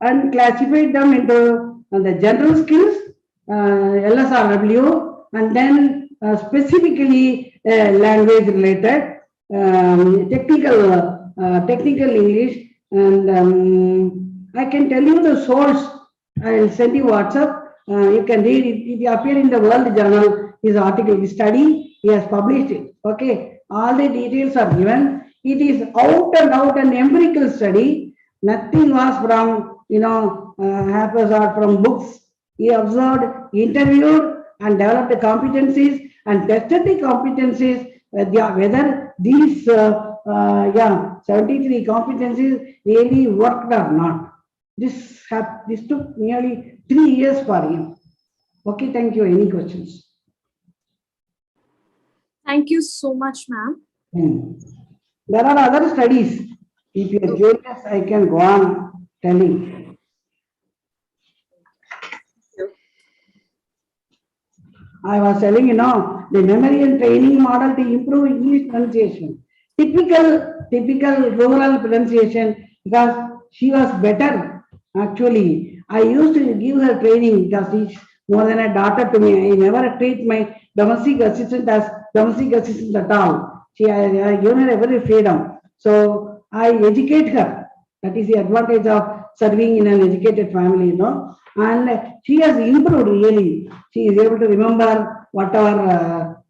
and classified them into the general skills, LSRW, and then specifically language related, technical English, and I can tell you the source. I will send you WhatsApp. You can read it. It appeared in the World Journal. His article, his study, he has published it. Okay, all the details are given. It is out and out an empirical study. Nothing was from haphazard from books. He observed, interviewed, and developed the competencies and tested the competencies whether these 73 competencies really worked or not. This took nearly 3 years for him. Okay, thank you. Any questions? Thank you so much, ma'am. There are other studies. If you are curious, I can go on telling. I was telling, the memory and training model to improve English pronunciation. Typical rural pronunciation, because she was better. Actually, I used to give her training because she's more than a daughter to me. I never treat my domestic assistant as domestic assistant at all. I given her every freedom. So I educate her. That is the advantage of serving in an educated family, And she has improved really. She is able to remember whatever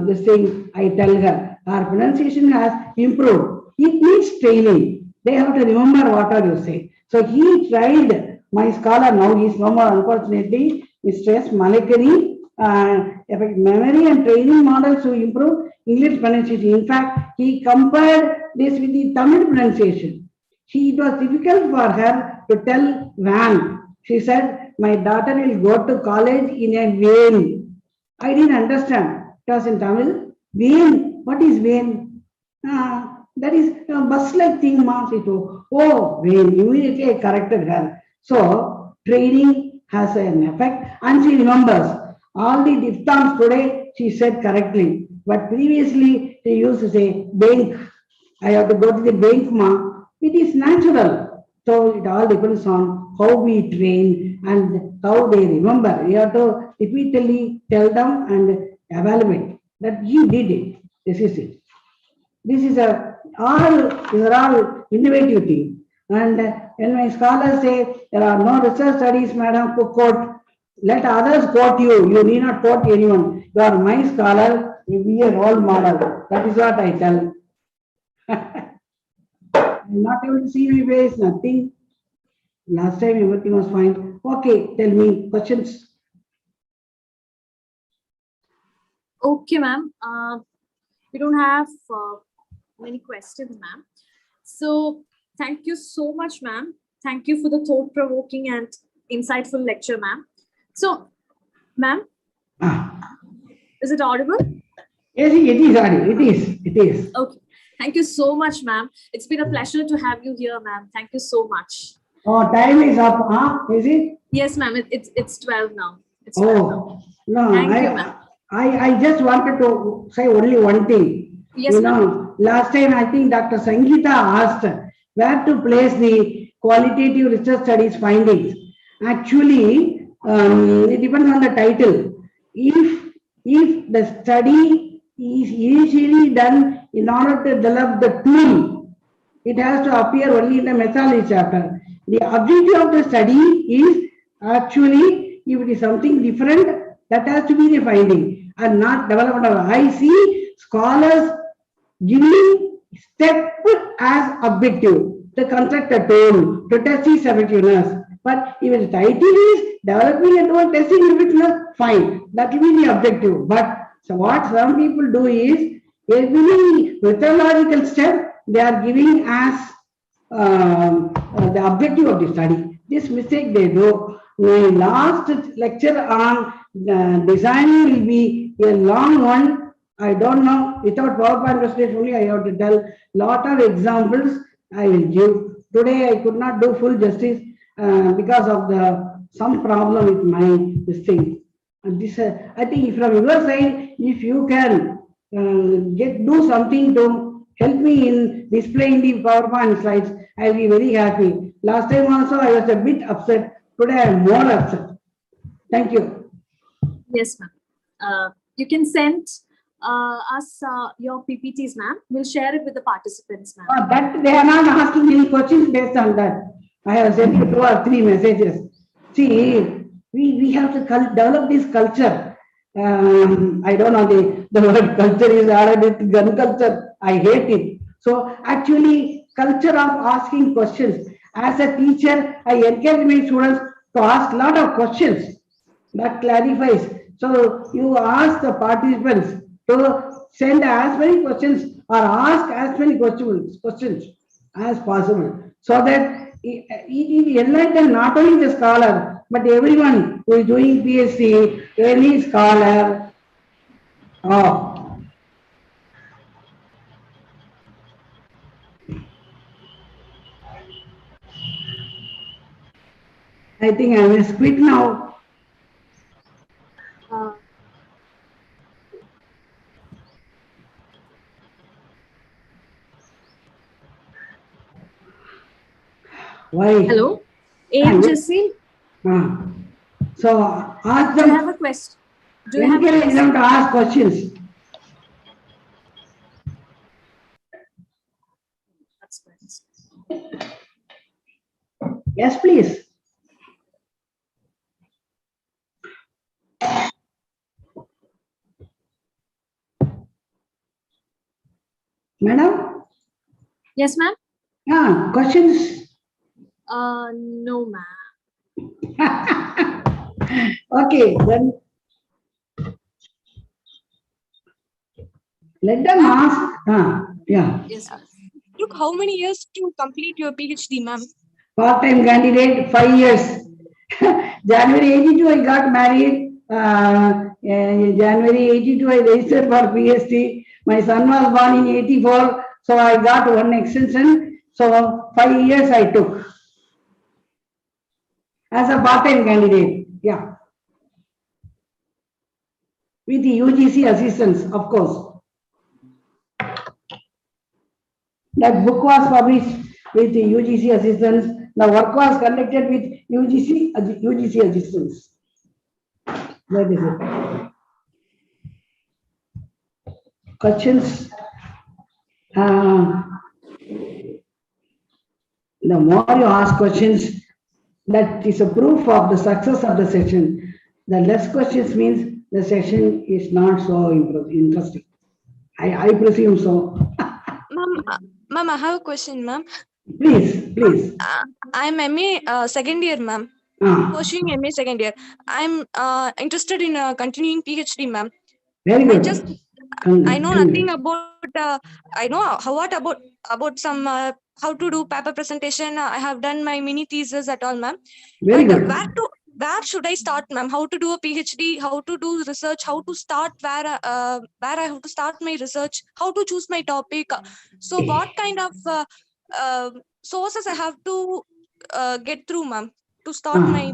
this thing I tell her. Her pronunciation has improved. It needs training. They have to remember whatever you say. So he tried, my scholar now, he is no more unfortunately, Mr. S. Malekani, memory and training models to improve English pronunciation. In fact, he compared this with the Tamil pronunciation. It was difficult for her to tell van. She said, my daughter will go to college in a van. I didn't understand. It was in Tamil. Van. What is van? That is a bus-like thing, ma. Oh, van. Immediately I corrected her. So, training has an effect, and she remembers. All the diphthongs today, she said correctly. But previously, she used to say, bank. I have to go to the bank, ma. It is natural. So, it all depends on how we train and how they remember. You have to repeatedly tell them and evaluate that he did it. This is it. These are all innovative things. And when my scholars say there are no research studies, madam, to quote, let others quote you. You need not quote anyone. You are my scholar. You be a role model. That is what I tell. I'm not able to see my face, nothing. Last time everything was fine. Okay, tell me questions. Okay, ma'am. We don't have many questions, ma'am. So thank you so much, ma'am. Thank you for the thought-provoking and insightful lecture, ma'am. So, ma'am, is it audible? Yes, it is audible. It is. Okay. Thank you so much, ma'am. It's been a pleasure to have you here, ma'am. Thank you so much. Oh, time is up, huh? Is it? Yes, ma'am. It's 12 now. It's 12 now. No, Thank you, ma'am. I just wanted to say only one thing. Yes, ma'am. last time I think Dr. Sangeeta asked where to place the qualitative research studies findings. Actually, it depends on the title. If the study is initially done in order to develop the tool, it has to appear only in the methodology chapter. The objective of the study is actually, if it is something different, that has to be the finding and not development of. I see scholars giving step as objective to construct a tool to test its effectiveness. But if the title is developing a tool, testing effectiveness, fine, that will be the objective. But so what some people do is every methodological step they are giving as the objective of the study. This mistake they do. My last lecture on design will be a long one. I don't know, without PowerPoint presentation only I have to tell lot of examples I will give. Today I could not do full justice because of some problem with my this thing. And this I think from your side, if you can do something to help me in displaying the PowerPoint slides, I will be very happy. Last time also I was a bit upset. Today I am more upset. Thank you. Yes, ma'am. You can send us your PPTs, ma'am. We'll share it with the participants, ma'am. That they are not asking any questions based on that. I have sent you 2 or 3 messages. See, we have to develop this culture. I don't know the word culture is added with gun culture. I hate it. So actually, culture of asking questions. As a teacher, I encourage my students to ask a lot of questions. That clarifies. So you ask the participants to send as many questions or ask as many questions as possible, so that it enlightens not only the scholar but everyone who is doing PhD, any scholar. I think I will quit now. Why? Hello, Jessie. So ask Do them. you have a question? Do you have a Encourage them to ask questions. Yes, please. Madam? Yes, ma'am. Questions? No, ma'am. Okay, then let them ask. Yeah. Yes, ma'am. Took how many years to complete your PhD, ma'am? Part-time candidate, 5 years. January 82, I got married. January 82, I registered for PhD. My son was born in 84, so I got one extension. So 5 years I took as a part-time candidate. Yeah. With the UGC assistance, of course. That book was published with the UGC assistance. The work was conducted with UGC assistance. That is it. Questions? The more you ask questions, that is a proof of the success of the session. The less questions means the session is not so interesting. I presume so. Ma'am, I have a question, ma'am. Please. I'm MA second year, ma'am. Pursuing MA second year. I'm interested in continuing PhD, ma'am. Very good. I know nothing about. I know about some how to do paper presentation. I have done my mini thesis at all, ma'am. Very good. Where should I start, ma'am? How to do a PhD? How to do research? How to start? Where I have to start my research? How to choose my topic? So what kind of sources I have to get through, ma'am, to start my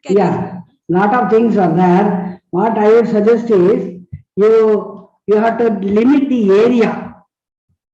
career? Yeah, lot of things are there. What I would suggest is you have to limit the area.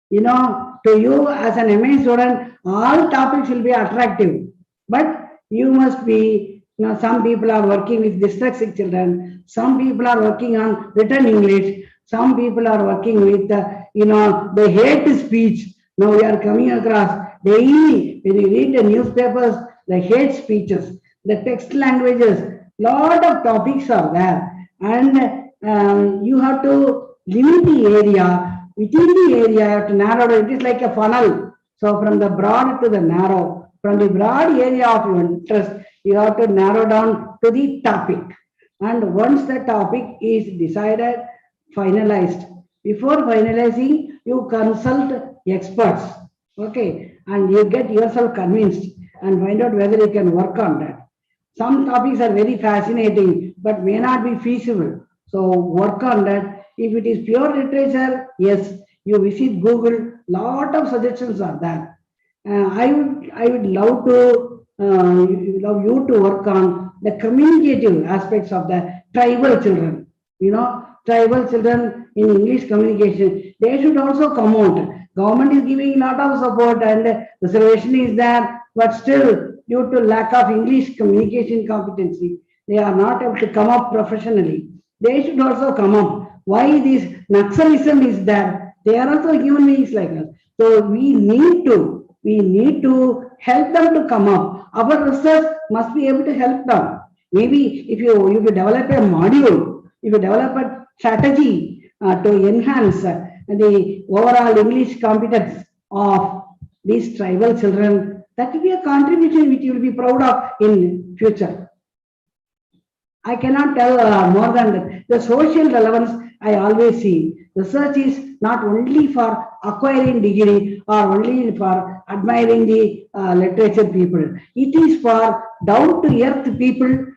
You know, to you as an MA student, all topics will be attractive, but you must be, you know, some people are working with dyslexic children, some people are working on written English, some people are working with, you know, they hate speech. Now we are coming across daily, when you read the newspapers, the hate speeches, the text languages, lot of topics are there. And you have to limit the area. Within the area, you have to narrow it. It is like a funnel. So from the broad to the narrow, from the broad area of your interest, you have to narrow down to the topic. And once the topic is decided, finalized, before finalizing, you consult experts, okay, and you get yourself convinced and find out whether you can work on that. Some topics are very fascinating, but may not be feasible. So work on that. If it is pure literature, yes, you visit Google, lot of suggestions are there. I would love to love you to work on the communicative aspects of the tribal children. You know, tribal children in English communication, they should also come out. Government is giving a lot of support and reservation is there, but still, due to lack of English communication competency, they are not able to come up professionally. They should also come up. Why this Naxalism is there? They are also human beings like us. So we need to help them to come up. Our research must be able to help them. Maybe if you develop a module, if you develop a strategy to enhance the overall English competence of these tribal children, that will be a contribution which you will be proud of in future. I cannot tell more than that. The social relevance I always see. Research is not only for acquiring degree or only for admiring the literature people. It is for down to earth people.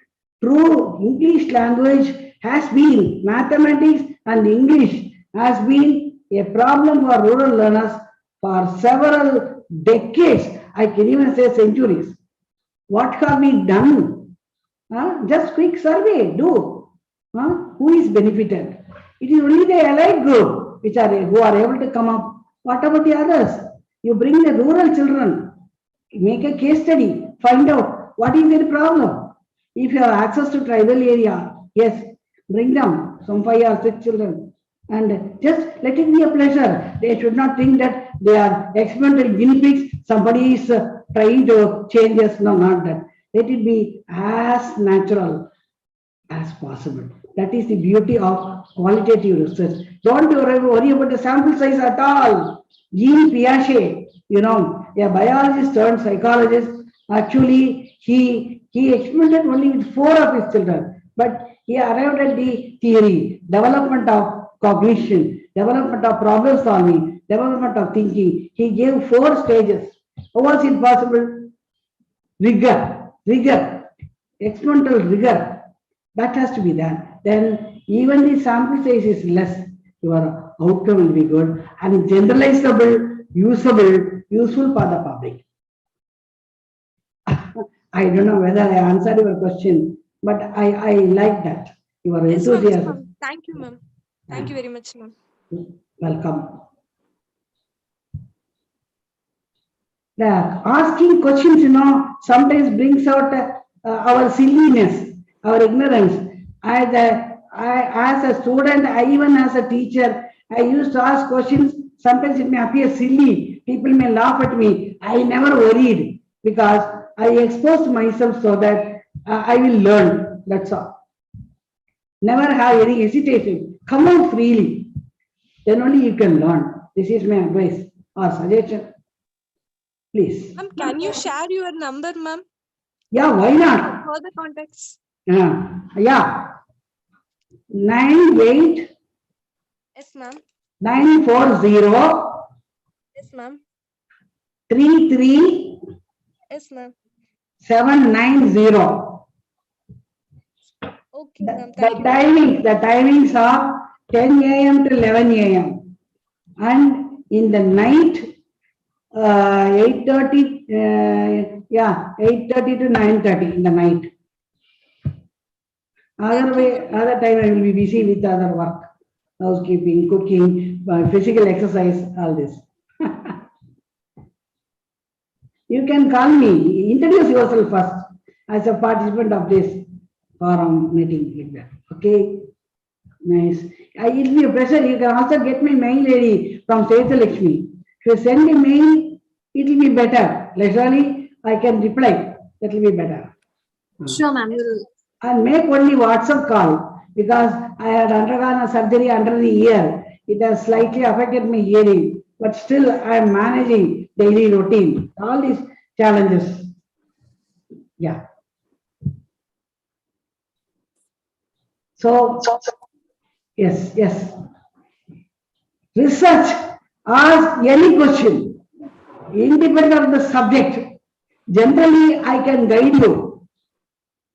True English language has been, mathematics and English has been a problem for rural learners for several decades. I can even say centuries. What have we done? Just quick survey, do. Who is benefited? It is only the allied group who are able to come up. What about the others? You bring the rural children, make a case study, find out what is their problem. If you have access to tribal area, yes, bring them, some 5 or 6 children, and just let it be a pleasure. They should not think that they are experimental guinea pigs, somebody is trying to change us. No, not that. Let it be as natural as possible. That is the beauty of qualitative research. Don't worry about the sample size at all. Jean Piaget, you know, a biologist turned psychologist, actually he experimented only with 4 of his children, but he arrived at the theory, development of cognition, development of problem solving, development of thinking. He gave 4 stages. How was it possible? Rigor, experimental rigor, that has to be done. Then even the sample size is less, your outcome will be good and generalizable, useful for the public. I don't know whether I answered your question, but I like that. Your Yes, ma'am. enthusiasm. Thank you, ma'am. Thank you very much, ma'am. Welcome. Asking questions, you know, sometimes brings out our silliness, our ignorance. As a student, even as a teacher, I used to ask questions. Sometimes it may appear silly. People may laugh at me. I never worried because I exposed myself so that I will learn. That's all. Never have any hesitation. Come out freely. Then only you can learn. This is my advice or suggestion. Please. Ma'am, can you share your number, ma'am? Yeah, why not? For the context. Yeah. 98 Yes, ma'am. 940 Yes, ma'am. 33 Yes, ma'am. 790. Okay, ma'am. The Thank you. timings are 10 a.m. to 11 a.m. and in the night 8:30 8:30 to 9:30 in the night. Other time I will be busy with other work, housekeeping, cooking, physical exercise, all this. you can call me. Introduce yourself first as a participant of this forum meeting like that. Okay. Nice. It will be a pleasure. You can also get my mail ID from Setha Lakshmi. If you send me mail, it will be better. Literally, I can reply. That will be better. Sure, ma'am. We'll And make only WhatsApp call because I had undergone a surgery under the ear. It has slightly affected my hearing, but still I am managing daily routine. All these challenges. Yeah. So, yes, yes. Research, ask any question, independent of the subject. Generally, I can guide you.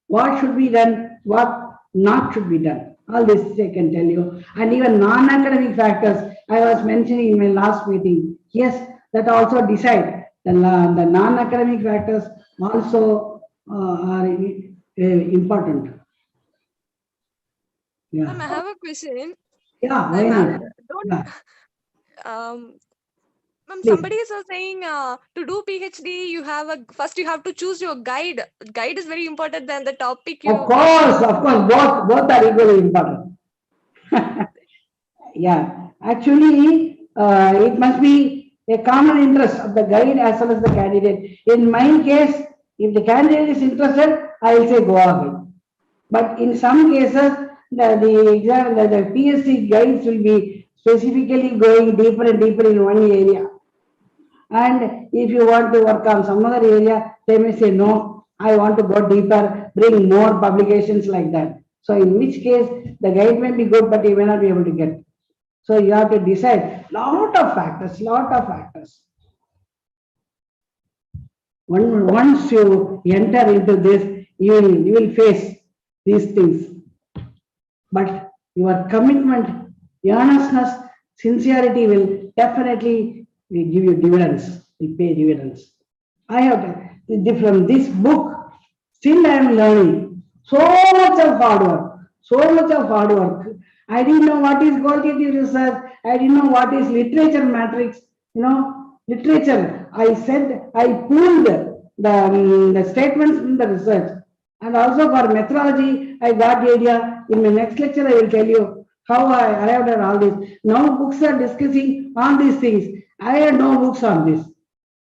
What should be done, what not should be done. All this I can tell you. And even non-academic factors, I was mentioning in my last meeting. Yes, that also decide. The non-academic factors also are important. Ma'am, I Yeah. have a question. Yeah, why Ma'am, not? don't Yeah, ma'am, please. somebody is saying to do PhD, first you have to choose your guide. Guide is very important than the topic you. Of course, both are equally important. Yeah, actually, it must be a common interest of the guide as well as the candidate. In my case, if the candidate is interested, I will say go ahead. But in some cases, the PSC guides will be specifically going deeper and deeper in one area. And if you want to work on some other area, they may say, no, I want to go deeper, bring more publications like that. So in which case, the guide may be good, but you may not be able to get. So you have to decide lot of factors. Once you enter into this, you will face these things. But your commitment, earnestness, sincerity will definitely give you dividends, will pay dividends. I have from this book, still I am learning so much of hard work. I didn't know what is qualitative research. I didn't know what is literature matrix. Literature. I pulled the statements in the research. And also for methodology, I got the idea. In my next lecture, I will tell you how I arrived at all this. Now books are discussing on these things. I had no books on this.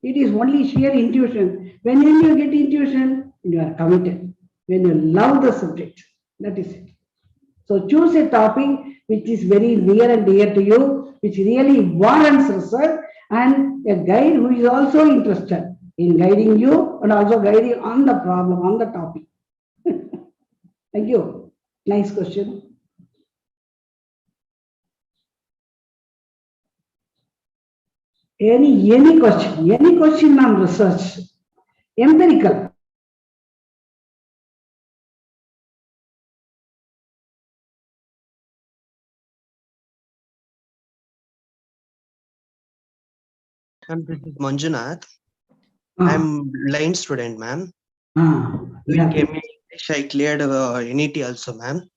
It is only sheer intuition. When you get intuition, you are committed. When you love the subject, that is it. So choose a topic which is very near and dear to you, which really warrants research, and a guide who is also interested in guiding you and also guiding on the problem, on the topic. Thank you. Nice question. Any question on research, empirical. Ma'am, this is Manjunath. Ah, I'm blind student, ma'am. yeah. Doing MA English, I cleared NET also, ma'am.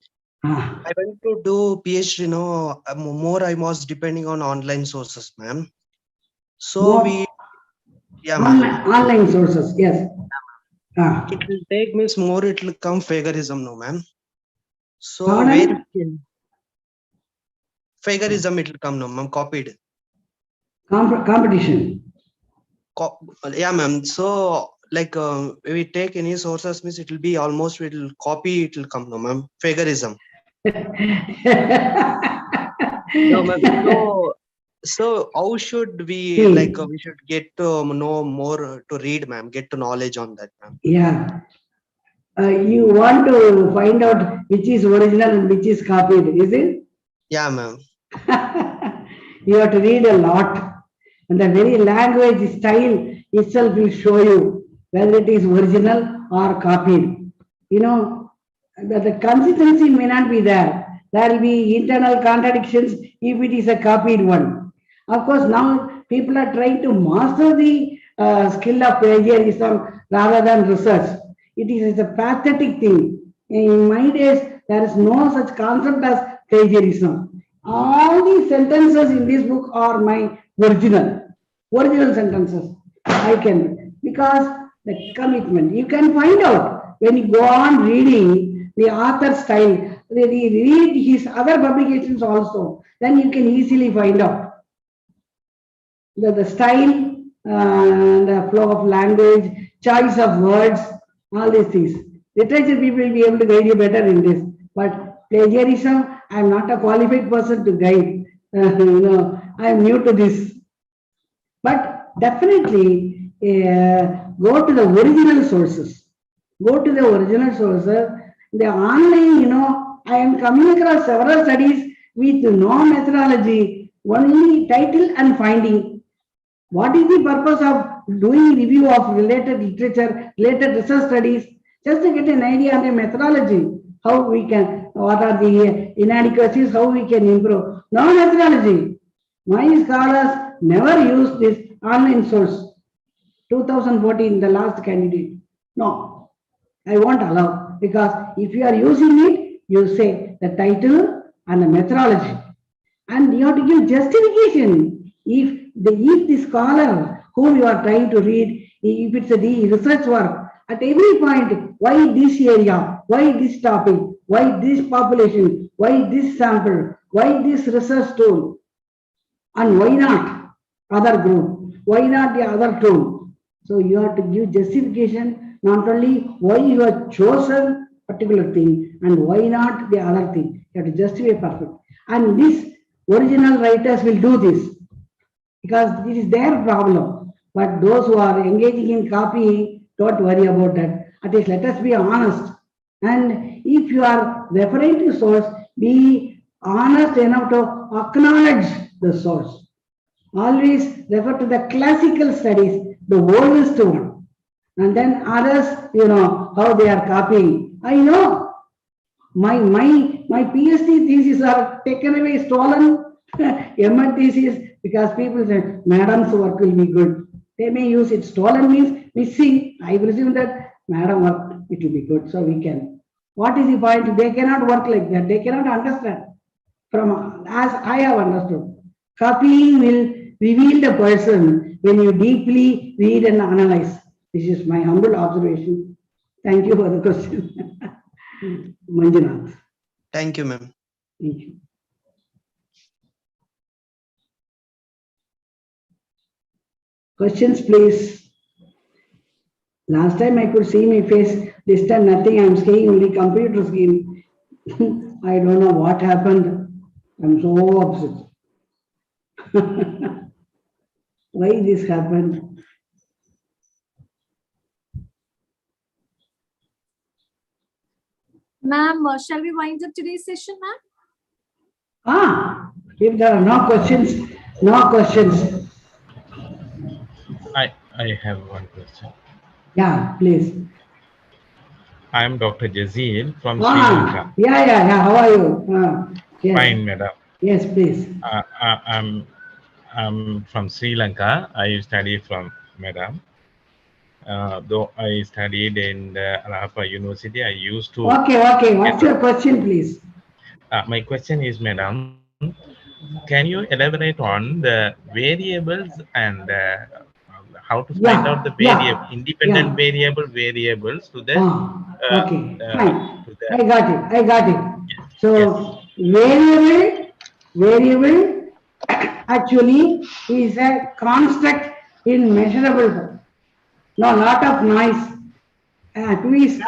Ah, I went to do PhD, more I was depending on online sources, ma'am. So more yeah, ma'am. online sources, yes. Ah, It will take means more, it will come figurism, no, ma'am. So pardon? figurism, it will come, no, ma'am, copied. Competition. Yeah, ma'am. So like if we take any sources, means it will be almost, it will copy, it will come, no, ma'am, figurism. No, ma'am. So how should we we should get to know more to read, ma'am, get to knowledge on that, ma'am? Yeah. You want to find out which is original and which is copied, is it? Yeah, ma'am. You have to read a lot. And the very language style itself will show you whether it is original or copied. The consistency may not be there. There will be internal contradictions if it is a copied one. Of course, now people are trying to master the skill of plagiarism rather than research. It is a pathetic thing. In my days, there is no such concept as plagiarism. All the sentences in this book are my original sentences. Because the commitment, you can find out when you go on reading the author's style, when you read his other publications also, then you can easily find out the style, the flow of language, choice of words, all these things. Literature people will be able to guide you better in this. But plagiarism, I am not a qualified person to guide. I am new to this. But definitely go to the original sources. Go to the original sources. The online, I am coming across several studies with no methodology, only title and finding. What is the purpose of doing review of related literature, related research studies? Just to get an idea on the methodology, how we can, what are the inadequacies, how we can improve. No methodology. My scholars never used this online source. 2014, the last candidate. No, I won't allow, because if you are using it, you say the title and the methodology. And you have to give justification. If the scholar whom you are trying to read, if it's a research work, at every point, why this area, why this topic, why this population, why this sample, why this research tool, and why not other group, why not the other tool. So you have to give justification, not only why you have chosen particular thing and why not the other thing. You have to justify perfect. And these original writers will do this, because this is their problem. But those who are engaging in copying, don't worry about that. At least let us be honest. And if you are referring to source, be honest enough to acknowledge the source. Always refer to the classical studies, the oldest one. And then others, how they are copying. I know my PhD thesis are taken away, stolen, MA thesis, because people say, madam's work will be good. They may use it. Stolen means missing. I presume that madam work, it will be good. So we can. What is the point? They cannot work like that. They cannot understand. From as I have understood, copying will reveal the person when you deeply read and analyze. This is my humble observation. Thank you for the question. Manjunath. Thank you, ma'am. Thank you. Questions, please. Last time I could see my face. This time nothing. I'm seeing only computer screen. I don't know what happened. I'm so upset. Why this happened? Ma'am, shall we wind up today's session, ma'am? If there are no questions, no questions. I have one question. Yeah, please. I am Dr. Jazeel from Sri Lanka. Yeah. How are you? Yes. Fine, madam. Yes, please. I'm from Sri Lanka. I study from madam. Though I studied in the Allahabad University, I used to. Okay. What's your question, please? My question is, madam, can you elaborate on the variables and how to find out the independent variables to the okay, fine. to the, I got it. So variable actually is a construct in measurable. No, lot of noise. Please,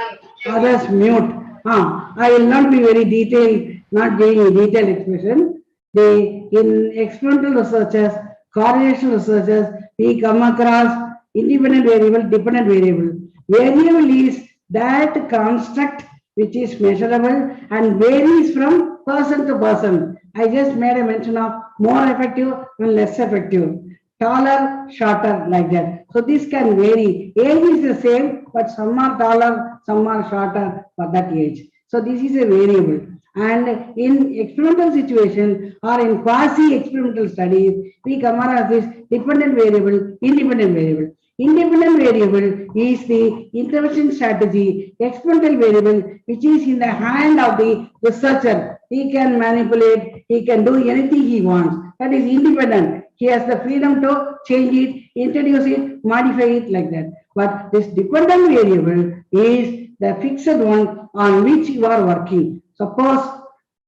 others mute. I will not be very detailed, not giving a detailed expression. In experimental researchers, correlation researchers, we come across independent variable, dependent variable. Variable is that construct which is measurable and varies from person to person. I just made a mention of more effective and less effective, taller, shorter, like that. So this can vary. Age is the same, but some are taller, some are shorter for that age. So this is a variable. And in experimental situation or in quasi-experimental studies, we come across this dependent variable, independent variable. Independent variable is the intervention strategy, experimental variable, which is in the hand of the researcher. He can manipulate, he can do anything he wants. That is independent. He has the freedom to change it introduce it, modify it like that. But this dependent variable is the fixed one on which you are working. Suppose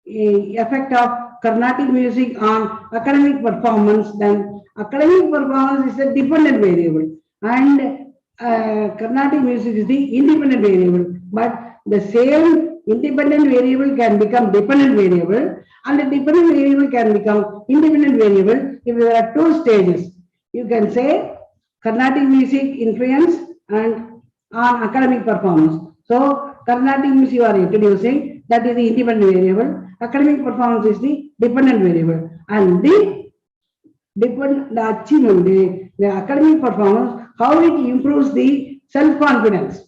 effect of Carnatic music on academic performance, then academic performance is a dependent variable and Carnatic music is the independent variable. But the same independent variable can become dependent variable and the dependent variable can become independent variable if there are two stages. You can say Carnatic music influence and on academic performance. So Carnatic music you are introducing, that is the independent variable. Academic performance is the dependent variable. And the achievement, the academic performance, how it improves the self-confidence.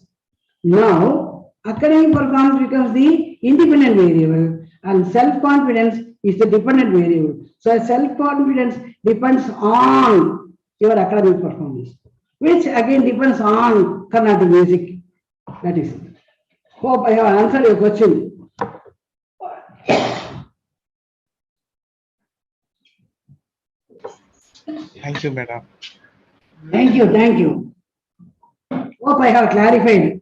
Now, academic performance becomes the independent variable and self-confidence is the dependent variable. So self-confidence depends on your academic performance, which again depends on Carnatic music. That is it. Hope I have answered your question. Thank you, madam. Thank you, thank you. Hope I have clarified.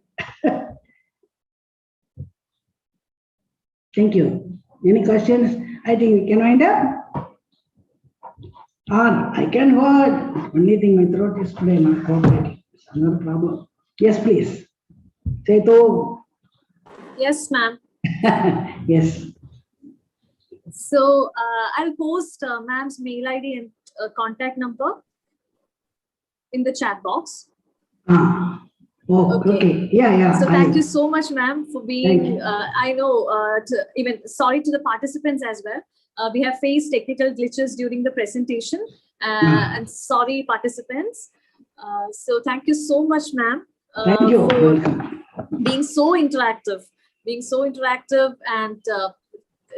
Thank you. Any questions? I think we can wind up. I can word. Only thing my throat is today not cooperating. It's another problem. Yes, please. Say to. Yes, ma'am. Yes. So I'll post ma'am's mail ID and contact number in the chat box. Oh, okay. Yeah. So thank you so much, ma'am, for Thank being, you. I know, even sorry to the participants as well. We have faced technical glitches during the presentation and sorry participants. So thank you so much, ma'am, Thank you. for Welcome. being so interactive and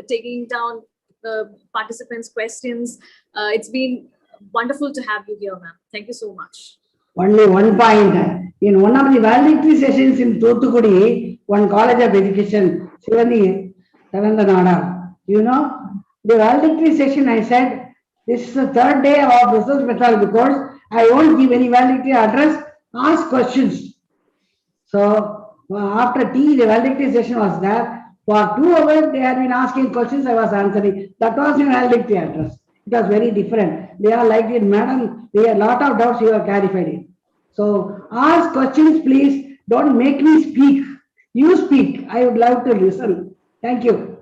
taking down the participants' questions. It's been wonderful to have you here, ma'am. Thank you so much. Only one point. In one of the valedictory sessions in Thoothukudi, one college of education, Sivani Tarandanada, you know, the valedictory session, I said, this is the third day of research methodology course. I won't give any valedictory address, ask questions. So after tea, the valedictory session was there. For 2 hours, they had been asking questions, I was answering. That was the valedictory address. It was very different. They are like it, madam, we have a lot of doubts, you have clarified it. So ask questions, please. Don't make me speak. You speak. I would love to listen. Thank you.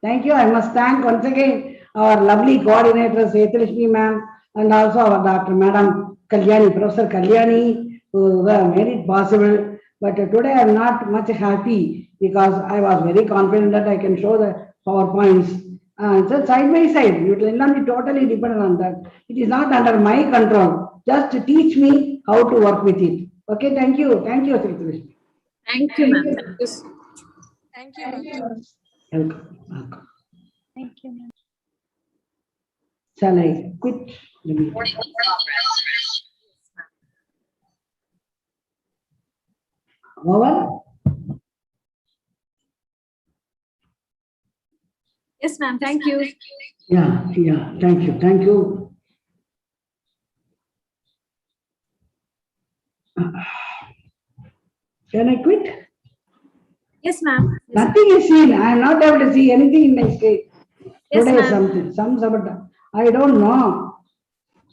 Thank you. I must thank once again our lovely coordinator, Sethalakshmi ma'am, and also our Dr. Madam Kalyani, Professor Kalyani, who made it possible. But today I am not much happy because I was very confident that I can show the PowerPoints. So side by side, it will not be totally dependent on that. It is not under my control. Just to teach me how to work with it. Okay, thank you. Thank you, Sri. Thank you, ma'am. Thank you. Thank you, ma'am. Welcome. Thank you, ma'am. Shall I quit? Over? Yes, ma'am. Thank you. Yeah. Thank you. Can I quit? Yes, ma'am. Yes, Nothing is seen. I am not able to see anything in my screen. Yes, Today ma'am. some I don't know.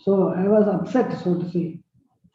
So I was upset, so to say.